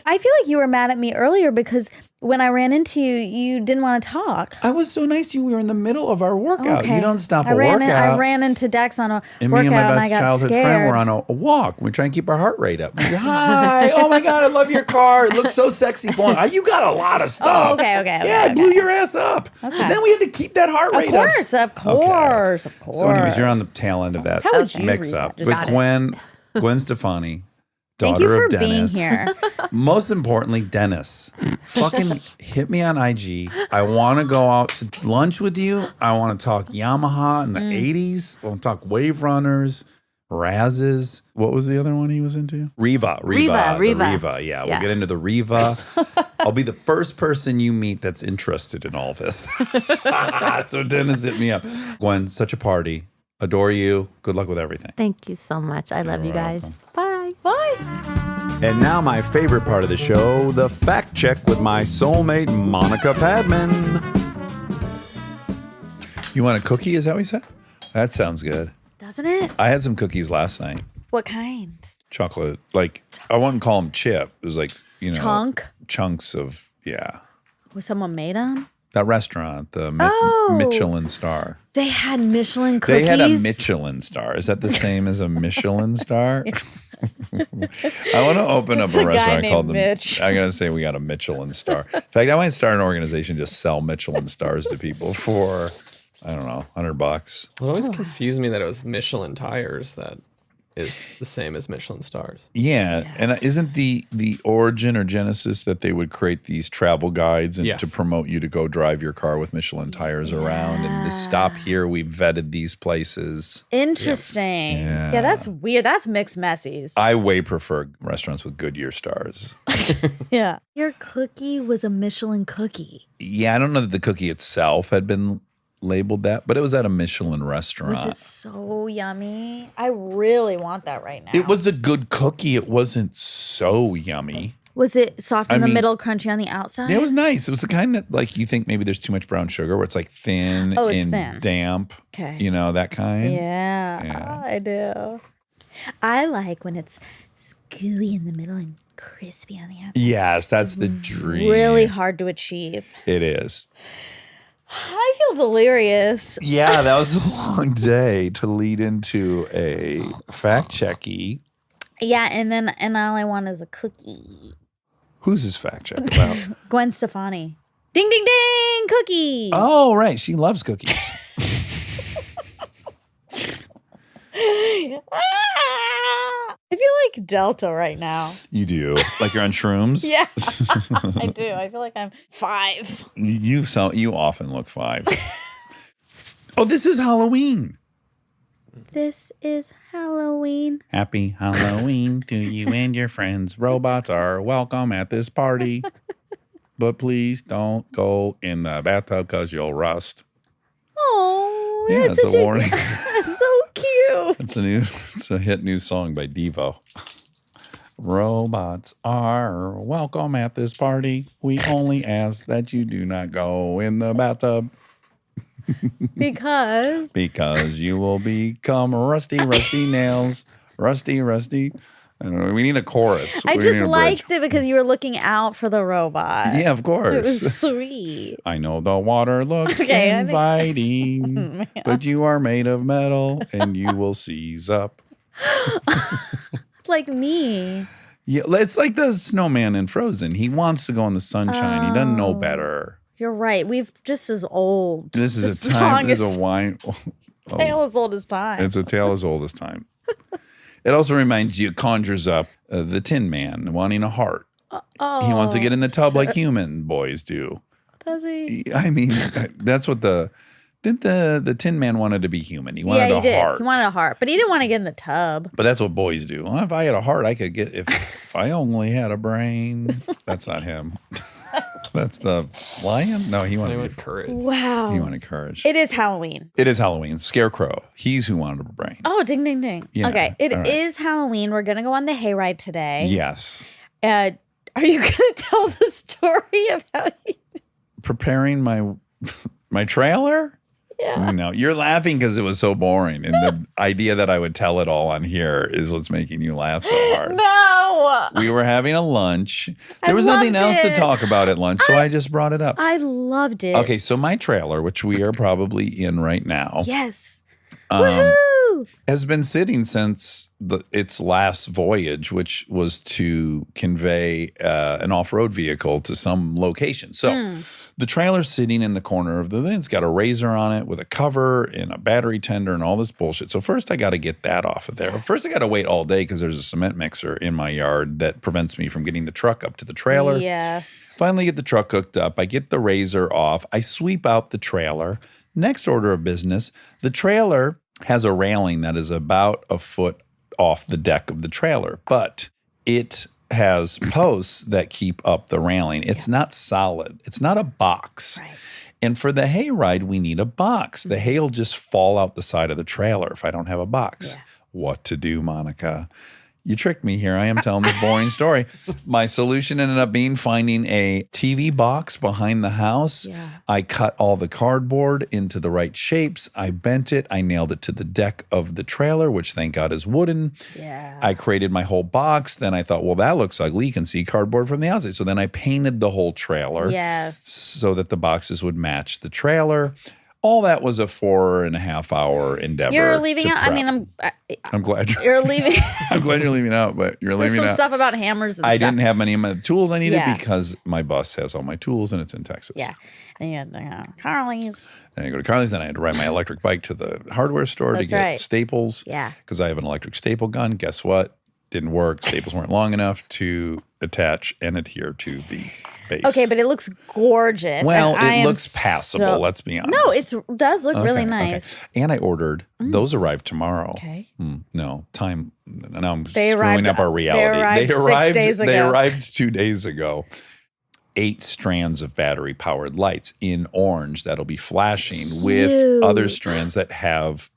I feel like you were mad at me earlier because when I ran into you, you didn't want to talk. I was so nice to you. We were in the middle of our workout. Okay. You don't stop a I workout. ran into Dax on a And workout me and my and I best got childhood scared. friend were on a walk. We try and keep our heart rate up. Hi. Oh my God, I love your car. It looks so sexy. Boy, you got a lot of stuff. Oh, okay. Yeah, it blew your ass up. Okay. But then we had to keep that heart rate up. Of course. So anyways, you're on the tail end of that How would you mix read up. that? With Got it. Gwen Stefani, Thank daughter you for of Dennis. being here. Most importantly, Dennis. Fucking hit me on IG. I want to go out to lunch with you. I want to talk Yamaha in the 80s. I want to talk Wave Runners, Razes. What was the other one he was into? Riva. The Riva. Yeah, we'll get into the Riva. I'll be the first person you meet that's interested in all this. So Dennis hit me up. Gwen, such a party. Adore you. Good luck with everything. Thank you so much. I love you guys. welcome. Bye. Bye. And now my favorite part of the show, the fact check with my soulmate, Monica Padman. You want a cookie? Is that what you said? That sounds good. Doesn't it? I had some cookies last night. What kind? Chocolate. Like, I wouldn't call them chip. It was like, you know. Chunk? Chunks of, yeah. Was someone made them? That restaurant, the Oh. Michelin star. They had Michelin cookies. They had a Michelin star. Is that the same as a Michelin star? I want to open up It's a a guy restaurant named called the. Mitch. I gotta say we got a Michelin star. In fact, I might start an organization just sell Michelin stars to people for, I don't know, $100. It always confused me that it was Michelin tires that is the same as Michelin stars. Yeah, and isn't the origin or genesis that they would create these travel guides and Yes. to promote you to go drive your car with Michelin tires around and to stop here? We vetted these places. Interesting. Yeah. Yeah, that's weird. That's mixed messies. I way prefer restaurants with Goodyear stars. Yeah. Your cookie was a Michelin cookie. Yeah, I don't know that the cookie itself had been labeled that, but it was at a Michelin restaurant. Was it so yummy? I really want that right now. It was a good cookie. It wasn't so yummy. Was it soft in I the mean- middle, crunchy on the outside? Yeah, it was nice. It was the kind that like you think maybe there's too much brown sugar where it's like thin Oh, it's and thin. damp. Okay. You know, that kind. Yeah, Yeah. I do. I like when it's gooey in the middle and crispy on the outside. Yes, that's the dream. Really hard to achieve. It is. I feel delirious. Yeah, that was a long day to lead into a fact checky. Yeah, and all I want is a cookie. Who's this fact check about? Gwen Stefani. Ding ding ding! Cookies. Oh, right. She loves cookies. Ah! I feel like Delta right now. You do. Like you're on shrooms? Yeah, I do. I feel like I'm 5. You often look 5. Oh, this is Halloween. This is Halloween. Happy Halloween to you and your friends. Robots are welcome at this party. But please don't go in the bathtub because you'll rust. Oh, Yeah, that's it's a such warning. That's so cute. It's a hit new song by Devo. Robots are welcome at this party. We only ask that you do not go in the bathtub Because you will become rusty nails. Rusty. I don't know. We need a chorus. I We just need a liked bridge. it because you were looking out for the robot. Yeah, of course. It was sweet. I know the water looks Okay, I think- inviting, but you are made of metal and you will seize up. Like me. Yeah, it's like the snowman in Frozen. He wants to go in the sunshine. He doesn't know better. You're right. We've just as old. This is The a time. song This is is a wine. tale as old as time. It's a tale as old as time. It also reminds you, conjures up the Tin Man wanting a heart. oh, He wants to get in the tub like human boys do. Does he? I mean, that's what didn't the Tin Man wanted to be human. He wanted Yeah, he a did. heart. He wanted a heart, but he didn't want to get in the tub. But that's what boys do. Well, if I had a heart, I could get. If I only had a brain. That's not him. That's the lion. No, he They wanted. went courage. Wow. He wanted courage. It is Halloween. It is Halloween. Scarecrow. He's who wanted a brain. Oh, ding, ding, ding. Yeah, Okay. It is all right. Halloween. We're going to go on the hayride today. Yes. Are you going to tell the story of how you... Preparing my trailer. Yeah. No, you're laughing because it was so boring, and the idea that I would tell it all on here is what's making you laugh so hard. No. We were having a lunch. I There was nothing loved else to it. talk about at lunch, so I just brought it up. I loved it. Okay, so my trailer, which we are probably in right now, Yes. um, Woohoo. has been sitting since its last voyage, which was to convey an off-road vehicle to some location. So the trailer's sitting in the corner of the thing. It's got a razor on it with a cover and a battery tender and all this bullshit. So first I got to get that off of there. First I got to wait all day because there's a cement mixer in my yard that prevents me from getting the truck up to the trailer. Yes. Finally get the truck hooked up. I get the razor off. I sweep out the trailer. Next order of business, the trailer has a railing that is about a foot off the deck of the trailer, but it has posts that keep up the railing. It's not solid. It's not a box. Right. And for the hayride, we need a box. The hay will just fall out the side of the trailer if I don't have a box. Yeah. What to do, Monica? You tricked me here. I am telling this boring story. My solution ended up being finding a TV box behind the house. Yeah. I cut all the cardboard into the right shapes. I bent it. I nailed it to the deck of the trailer, which thank God is wooden. Yeah. I created my whole box. Then I thought, well, that looks ugly. You can see cardboard from the outside. So then I painted the whole trailer Yes. so that the boxes would match the trailer. All that was a 4.5 hour endeavor. You're leaving to out. I prep. mean, I'm glad you're leaving. I'm glad you're leaving out, but you're There's leaving some out. stuff about hammers and I stuff. didn't have many of the tools I needed Yeah. because my bus has all my tools and it's in Texas. Yeah. And you had Carly's. Then I go to Carly's. Then I had to ride my electric bike to the hardware store to That's get right. staples. Yeah. Because I have an electric staple gun. Guess what? Didn't work. Staples weren't long enough to attach and adhere to the base. Okay, but it looks gorgeous. well, and I it am looks passable. so- Let's be honest. No, it does look really Okay, okay. nice. And I ordered. Those arrived tomorrow. Okay. No, time. Now I'm They screwing arrived- up our reality. they arrived 6 days They ago. arrived 2 days ago. 8 strands of battery powered lights in orange that'll be flashing with other strands that have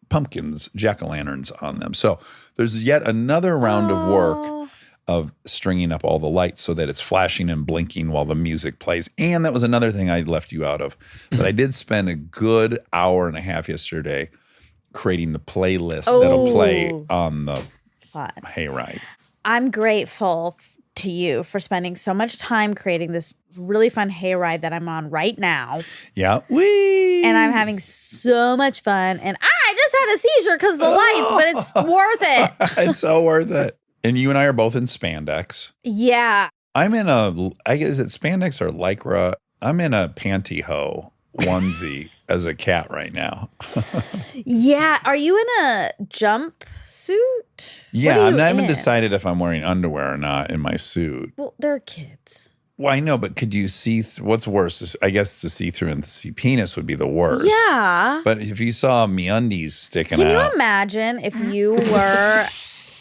pumpkins, jack-o'-lanterns on them. So there's yet another round of work of stringing up all the lights so that it's flashing and blinking while the music plays. And that was another thing I left you out of. But I did spend a good hour and a half yesterday creating the playlist that'll play on the Fun. hayride. I'm grateful to you for spending so much time creating this really fun hayride that I'm on right now. Yeah. Whee! And I'm having so much fun. And I just had a seizure because of the lights, but it's worth it. It's so worth it. And you and I are both in spandex. Yeah. I'm in is it spandex or lycra? I'm in a pantyhose onesie as a cat right now. Yeah. Are you in a jump suit? Yeah, What are you I haven't in? decided if I'm wearing underwear or not in my suit. Well, they're kids. Well, I know, but could you see what's worse? I guess to see through and see penis would be the worst. Yeah. But if you saw MeUndies sticking Can you out. imagine if you were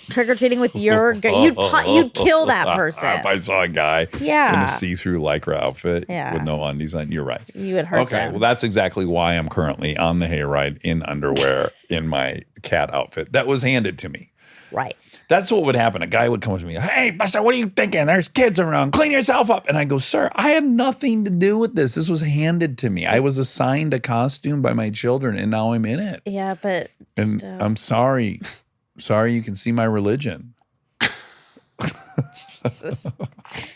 trick or treating with your you'd kill that person. If I saw a guy in Yeah. a see-through lycra outfit Yeah. with no undies on, you're right. You would hurt Okay, them. well, that's exactly why I'm currently on the hayride in underwear in my cat outfit. That was handed to me. Right. That's what would happen. A guy would come up to me, "Hey, Buster, what are you thinking? There's kids around. Clean yourself up." And I go, "Sir, I had nothing to do with this. This was handed to me. I was assigned a costume by my children, and now I'm in it. Yeah, but And still. I'm sorry. Sorry, you can see my religion."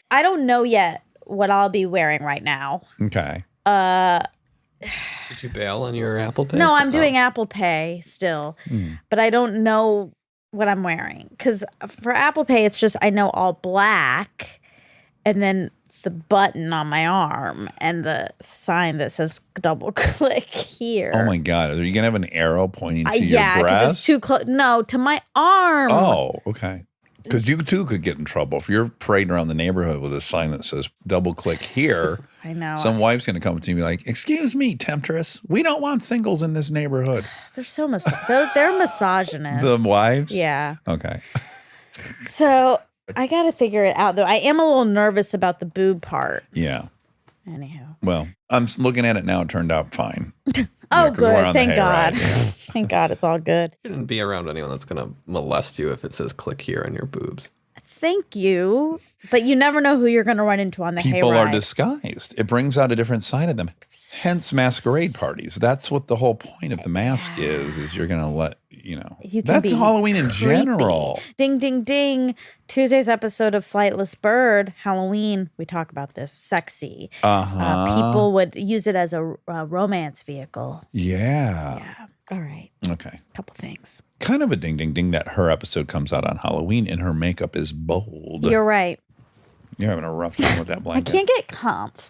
I don't know yet what I'll be wearing right now. Okay. Did you bail on your Apple Pay? No, I'm Oh. doing Apple Pay still, Hmm. but I don't know what I'm wearing because for Apple Pay, it's just I know all black, and then the button on my arm and the sign that says double click here. Oh my God. Are you going to have an arrow pointing to yeah, your because breast? it's too close. No, to my arm. Oh, okay. Because you too could get in trouble if you're parading around the neighborhood with a sign that says double click here. I know. Some wife's going to come to you and be like, "Excuse me, temptress. We don't want singles in this neighborhood." They're so they're misogynist. The wives? Yeah. Okay. So I got to figure it out though. I am a little nervous about the boob part. Yeah. Anyhow. Well, I'm looking at it now. It turned out fine. Oh, 'cause we're on good. the Thank God. hayride. Thank God it's all good. You shouldn't be around anyone that's going to molest you if it says click here on your boobs. Thank you. But you never know who you're going to run into on the People are hayride. disguised. It brings out a different side of them. Hence masquerade parties. That's what the whole point of the mask is you're going to let, You can that's be Halloween in creepy. general. Ding, ding, ding. Tuesday's episode of Flightless Bird, Halloween, we talk about this. Sexy. Uh-huh. People would use it as a romance vehicle. Yeah. Yeah. All right. Okay. Couple things. Kind of a ding, ding, ding that her episode comes out on Halloween and her makeup is bold. You're right. You're having a rough time with that I blanket. can't get comf.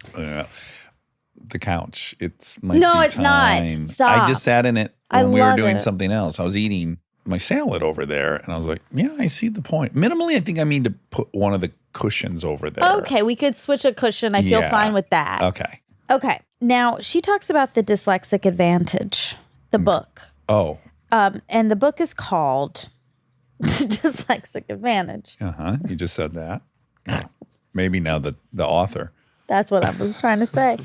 The couch. It's No, it's not. time. Stop. I just sat in it I when we were love doing it. something else. I was eating my salad over there, and I was like, "Yeah, I see the point." Minimally, I think I mean to put one of the cushions over there. Okay, we could switch a cushion. I feel Yeah. fine with that. Okay. Okay. Now, she talks about the dyslexic advantage, the book. Oh. And the book is called Dyslexic Advantage. You just said that. Maybe now the author. That's what I was trying to say.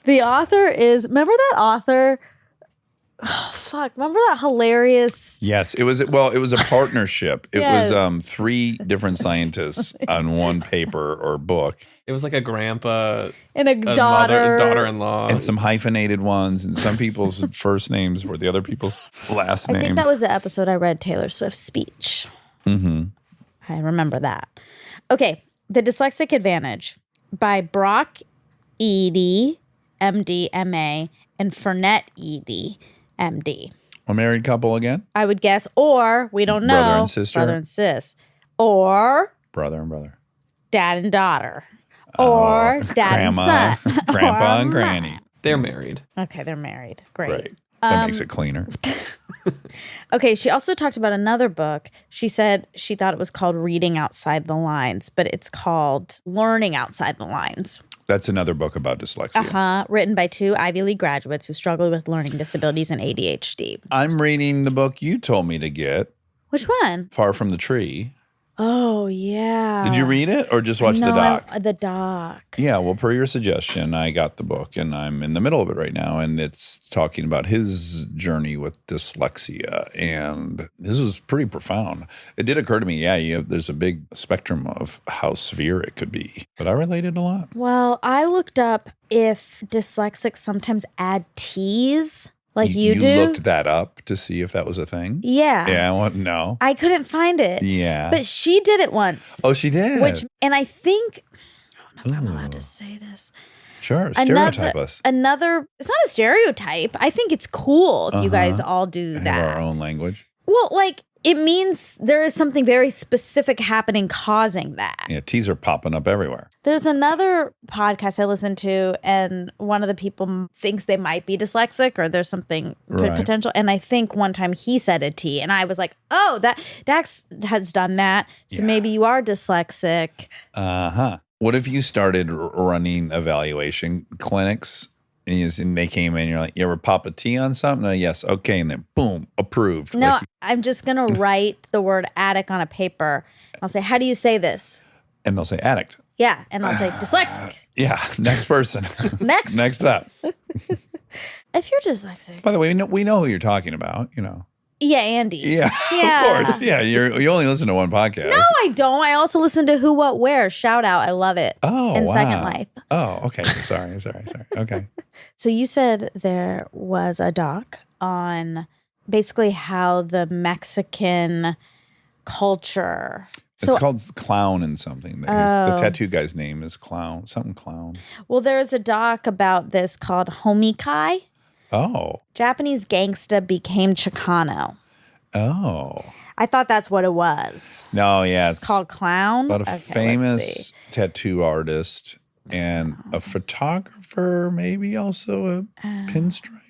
The author is, remember that author Fuck, remember that hilarious? Yes, it was. Well, it was a partnership. It Yes. was 3 different scientists on one paper or book, It was like a grandpa, And a a daughter. daughter-in-law. and some hyphenated ones, and some people's first names were the other people's last I names. think that was the episode I read Taylor Swift's speech. Mm-hmm. I remember that. Okay, The Dyslexic Advantage by Brock Eady, MD, MA, and Fernette Eady, MD. A married couple again? I would guess, or we don't know. Brother and sister? Brother and sis. Or Brother and brother. dad and daughter. Or dad Grandma, and son. grandpa Or and mom. granny. They're married. Okay, they're married. Great. Right. That makes it cleaner. Okay, she also talked about another book. She said she thought it was called Reading Outside the Lines, but it's called Learning Outside the Lines. That's another book about dyslexia. Written by 2 Ivy League graduates who struggle with learning disabilities and ADHD. I'm reading the book you told me to get, Which one? Far from the Tree. Oh, yeah. Did you read it or just watch the No, doc? the doc. Yeah, well, per your suggestion, I got the book and I'm in the middle of it right now. And it's talking about his journey with dyslexia. And this is pretty profound. It did occur to me, there's a big spectrum of how severe it could be. But I related a lot. Well, I looked up if dyslexics sometimes add T's like you do. looked that up to see if that was a thing? Yeah. Yeah, well, no. I couldn't find it. Yeah. But she did it once. Oh, she did? And I think, I don't know if I'm allowed to say this. Sure, stereotype us. Another, it's not a stereotype. I think it's cool if you guys all do Have that. our own language. Well, like, it means there is something very specific happening causing that. Yeah, T's are popping up everywhere. There's another podcast I listened to, and one of the people thinks they might be dyslexic or there's something Right. potential. And I think one time he said a T, and I was like, oh, that Dax has done that. So maybe you are dyslexic. Uh-huh. What if you started running evaluation clinics and they came in, you're like, you ever pop a T on something? Yes. Okay. And then boom, approved. No, Like, I'm just going to write the word addict on a paper. I'll say, how do you say this? and they'll say addict. Yeah. And I'll say dyslexic. Yeah. Next person. Next. Next up. If you're dyslexic. By the way, we know who you're talking about, you know. Yeah, Andy. Yeah. Yeah. Of course. Yeah. You only listen to one podcast. No, I don't. I also listen to Who, What, Where. Shout out. I love it. Oh, And wow. Second Life. Oh, okay. Sorry. Okay. So you said there was a doc on basically how the Mexican culture. It's called Clown and something. The tattoo guy's name is Clown. Something Clown. Well, there's a doc about this called Homikai. Oh. Japanese gangsta became Chicano. Oh. I thought that's what it was. No, yeah. It's called Clown. about a Okay, let's see. famous tattoo artist and a photographer, maybe also a pinstripe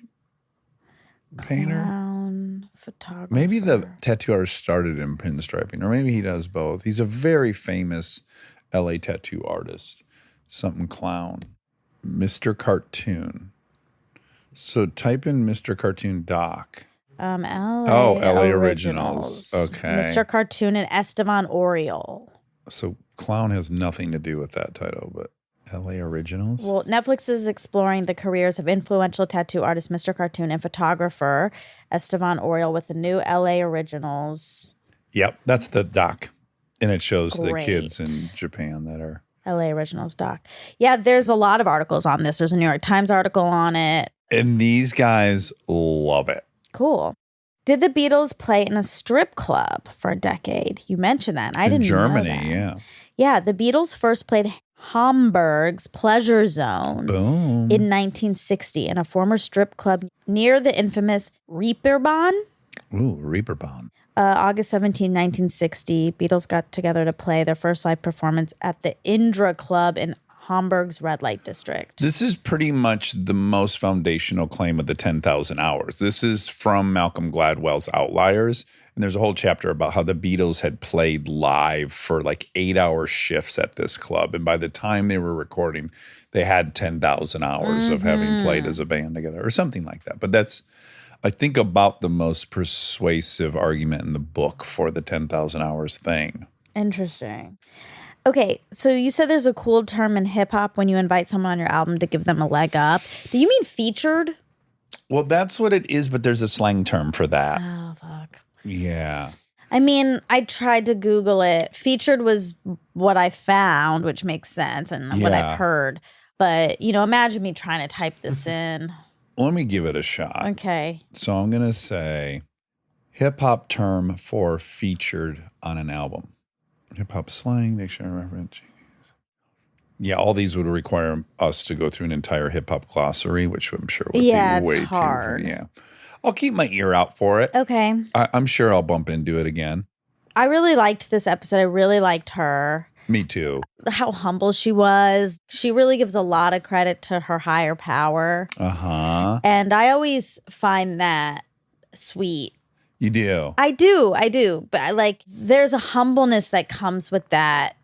painter. Clown photographer. Maybe the tattoo artist started in pinstriping, or maybe he does both. He's a very famous LA tattoo artist. Something Clown. Mr. Cartoon. So type in Mr. Cartoon Doc. LA LA Originals. Okay. Mr. Cartoon and Esteban Oriol. So Clown has nothing to do with that title, but LA Originals? Well, Netflix is exploring the careers of influential tattoo artist Mr. Cartoon and photographer Esteban Oriol with the new LA Originals. Yep, that's the doc. And it shows the Great. kids in Japan that are... LA Originals doc. Yeah, there's a lot of articles on this. There's a New York Times article on it. And these guys love it. Cool. Did the Beatles play in a strip club for a decade? You mentioned that. I didn't in Germany, know that. yeah. Yeah, the Beatles first played Hamburg's Pleasure Zone Boom. in 1960 in a former strip club near the infamous Reeperbahn. Ooh, Reeperbahn. August 17, 1960, Beatles got together to play their first live performance at the Indra Club in Hamburg's red light district. This is pretty much the most foundational claim of the 10,000 hours. This is from Malcolm Gladwell's Outliers. And there's a whole chapter about how the Beatles had played live for like 8-hour shifts at this club. And by the time they were recording, they had 10,000 hours of having played as a band together or something like that. But that's, I think, about the most persuasive argument in the book for the 10,000 hours thing. Interesting. Okay, so you said there's a cool term in hip hop when you invite someone on your album to give them a leg up. Do you mean featured? Well, that's what it is, but there's a slang term for that. Oh, fuck. Yeah. I mean, I tried to Google it. Featured was what I found, which makes sense, and what Yeah. I've heard. But, imagine me trying to type this in. Let me give it a shot. Okay. So I'm going to say hip hop term for featured on an album. Hip hop slang, dictionary reference. Yeah, all these would require us to go through an entire hip hop glossary, which I'm sure would be it's way hard. too. Yeah. I'll keep my ear out for it. Okay. I'm sure I'll bump into it again. I really liked this episode. I really liked her. Me too. How humble she was. She really gives a lot of credit to her higher power. Uh-huh. And I always find that sweet. You do. I do. But there's a humbleness that comes with that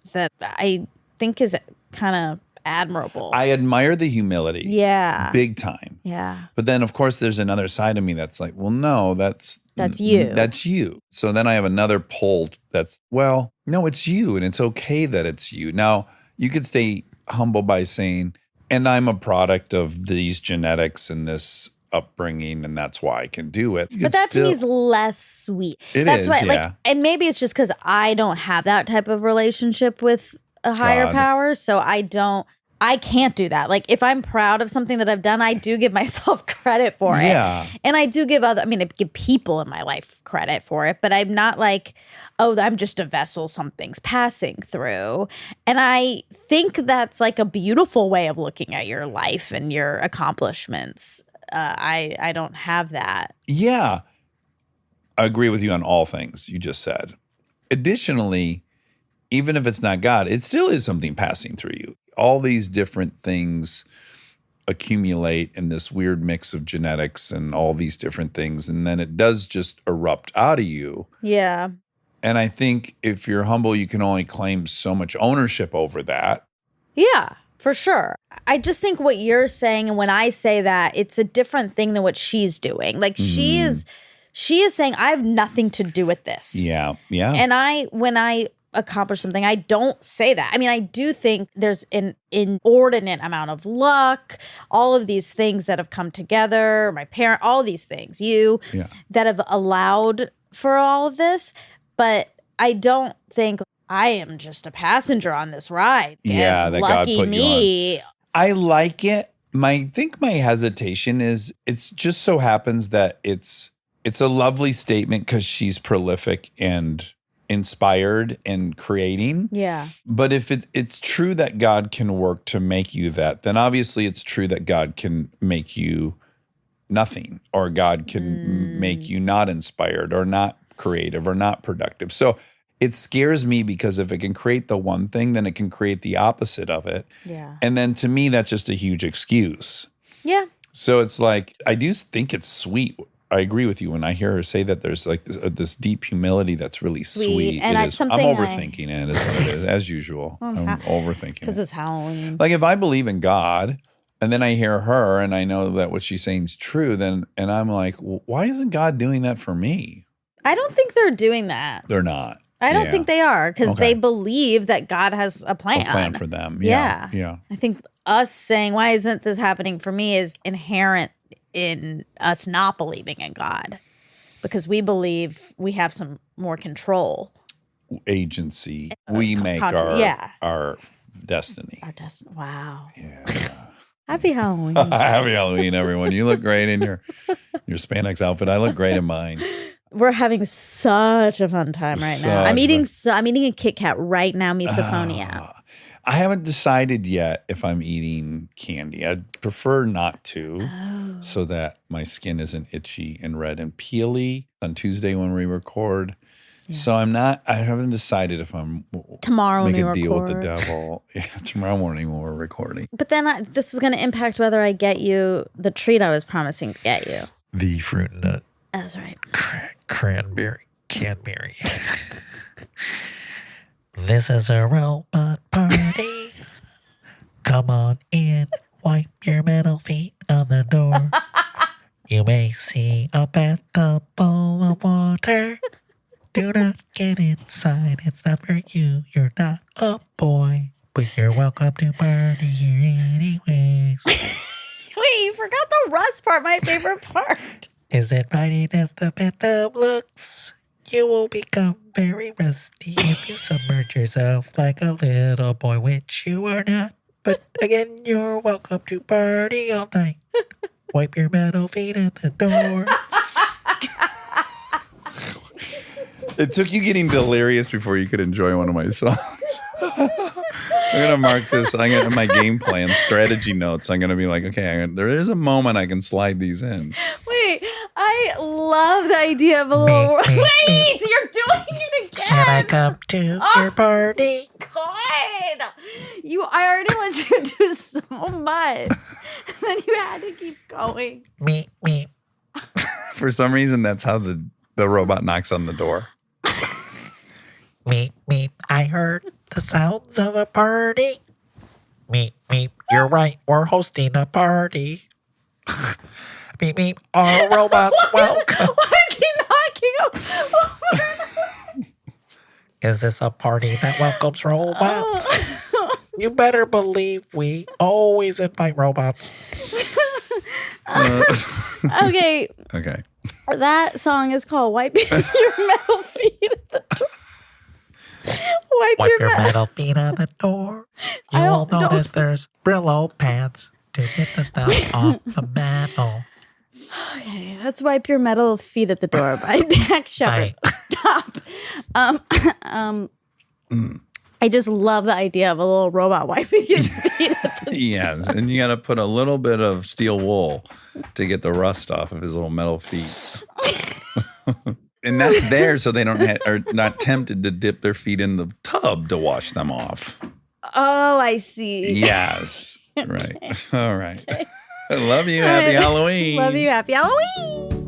I think is kind of admirable. I admire the humility. Yeah. Big time. Yeah. But then, of course, there's another side of me that's like, well, no, that's you. That's you. So then I have another pull that's, well, no, it's you. And it's okay that it's you. Now, you could stay humble by saying, and I'm a product of these genetics and this upbringing, and that's why I can do it. But that to me is less sweet. That's is, why, yeah. And maybe it's just because I don't have that type of relationship with a higher God. power, so I can't do that. Like, if I'm proud of something that I've done, I do give myself credit for it. Yeah. And I do give I give people in my life credit for it, but I'm not like, oh, I'm just a vessel something's passing through. And I think that's like a beautiful way of looking at your life and your accomplishments. I don't have that. Yeah. I agree with you on all things you just said. Additionally, even if it's not God, it still is something passing through you. All these different things accumulate in this weird mix of genetics and all these different things. And then it does just erupt out of you. Yeah. And I think if you're humble, you can only claim so much ownership over that. Yeah, for sure. I just think what you're saying, and when I say that, it's a different thing than what she's doing. Like she is saying, I have nothing to do with this. Yeah. Yeah. And when I accomplish something, I don't say that. I mean, I do think there's an inordinate amount of luck, all of these things that have come together, my parent, all these things, that have allowed for all of this. But I don't think I am just a passenger on this ride. Yeah, And that God lucky put you me. I like it. I think my hesitation is it's just so happens that it's a lovely statement because she's prolific and inspired and creating. Yeah. But if it's true that God can work to make you that, then obviously it's true that God can make you nothing, or God can make you not inspired or not creative or not productive. So it scares me because if it can create the one thing, then it can create the opposite of it. Yeah. And then to me, that's just a huge excuse. Yeah. So it's like, I do think it's sweet. I agree with you when I hear her say that there's like this deep humility that's really sweet. And I'm something overthinking it, is what it is, as usual. I'm overthinking Because it. it's Halloween. Like if I believe in God and then I hear her and I know that what she's saying is true, and I'm like, well, why isn't God doing that for me? I don't think they're doing that. They're not. I don't Yeah. think they are, because Okay. they believe that God has a plan. A plan for them. Yeah. Yeah. I think us saying, why isn't this happening for me, is inherent in us not believing in God, because we believe we have some more control. Agency. We make yeah. our destiny. Our destiny. Wow. Yeah. Happy Halloween. Happy Halloween, everyone. You look great in your spandex outfit. I look great in mine. We're having such a fun time right now. I'm eating a Kit Kat right now, misophonia. I haven't decided yet if I'm eating candy. I'd prefer not to, so that my skin isn't itchy and red and peely on Tuesday when we record. Yeah. So I haven't decided if I'm tomorrow make when a we deal record. with the devil. Yeah, tomorrow morning when we're recording. But then this is going to impact whether I get you the treat I was promising to get you. The fruit nut. That's right. Cranberry. This is a robot party. Come on in, wipe your metal feet on the door. You may see a bathtub full of water. Do not get inside, it's not for you. You're not a boy, but you're welcome to party here anyways. Wait, you forgot the rust part, my favorite part. Is it fighting as the phantom looks? You will become very rusty if you submerge yourself like a little boy, which you are not. But again, you're welcome to party all night. Wipe your metal feet at the door. It took you getting delirious before you could enjoy one of my songs. I'm going to mark this. In my game plan, strategy notes, I'm going to be like, okay, there is a moment I can slide these in. Wait, I love the idea of a little. Wait, you're doing it again. Can I come to your party? God, I already let you do so much. And then you had to keep going. Meep, meep. For some reason, that's how the robot knocks on the door. Meep, meep. I heard the sounds of a party. Meep, meep. You're right. We're hosting a party. Meep, meep. All robots welcome. Why is he knocking over? Is this a party that welcomes robots? You better believe we always invite robots. Okay, Okay. that song is called Wipe Your Metal Feet at the Door. Wipe your metal feet on the door. You I will don't- notice there's Brillo pads to get the stuff off the metal. Okay, that's Wipe Your Metal Feet at the Door by Dax Shepard. Stop. I just love the idea of a little robot wiping his feet at the Yes, and you got to put a little bit of steel wool to get the rust off of his little metal feet. And that's there so they are not tempted to dip their feet in the tub to wash them off. Oh, I see. Yes. Right. All right. I love you. Happy Halloween. Love you. Happy Halloween.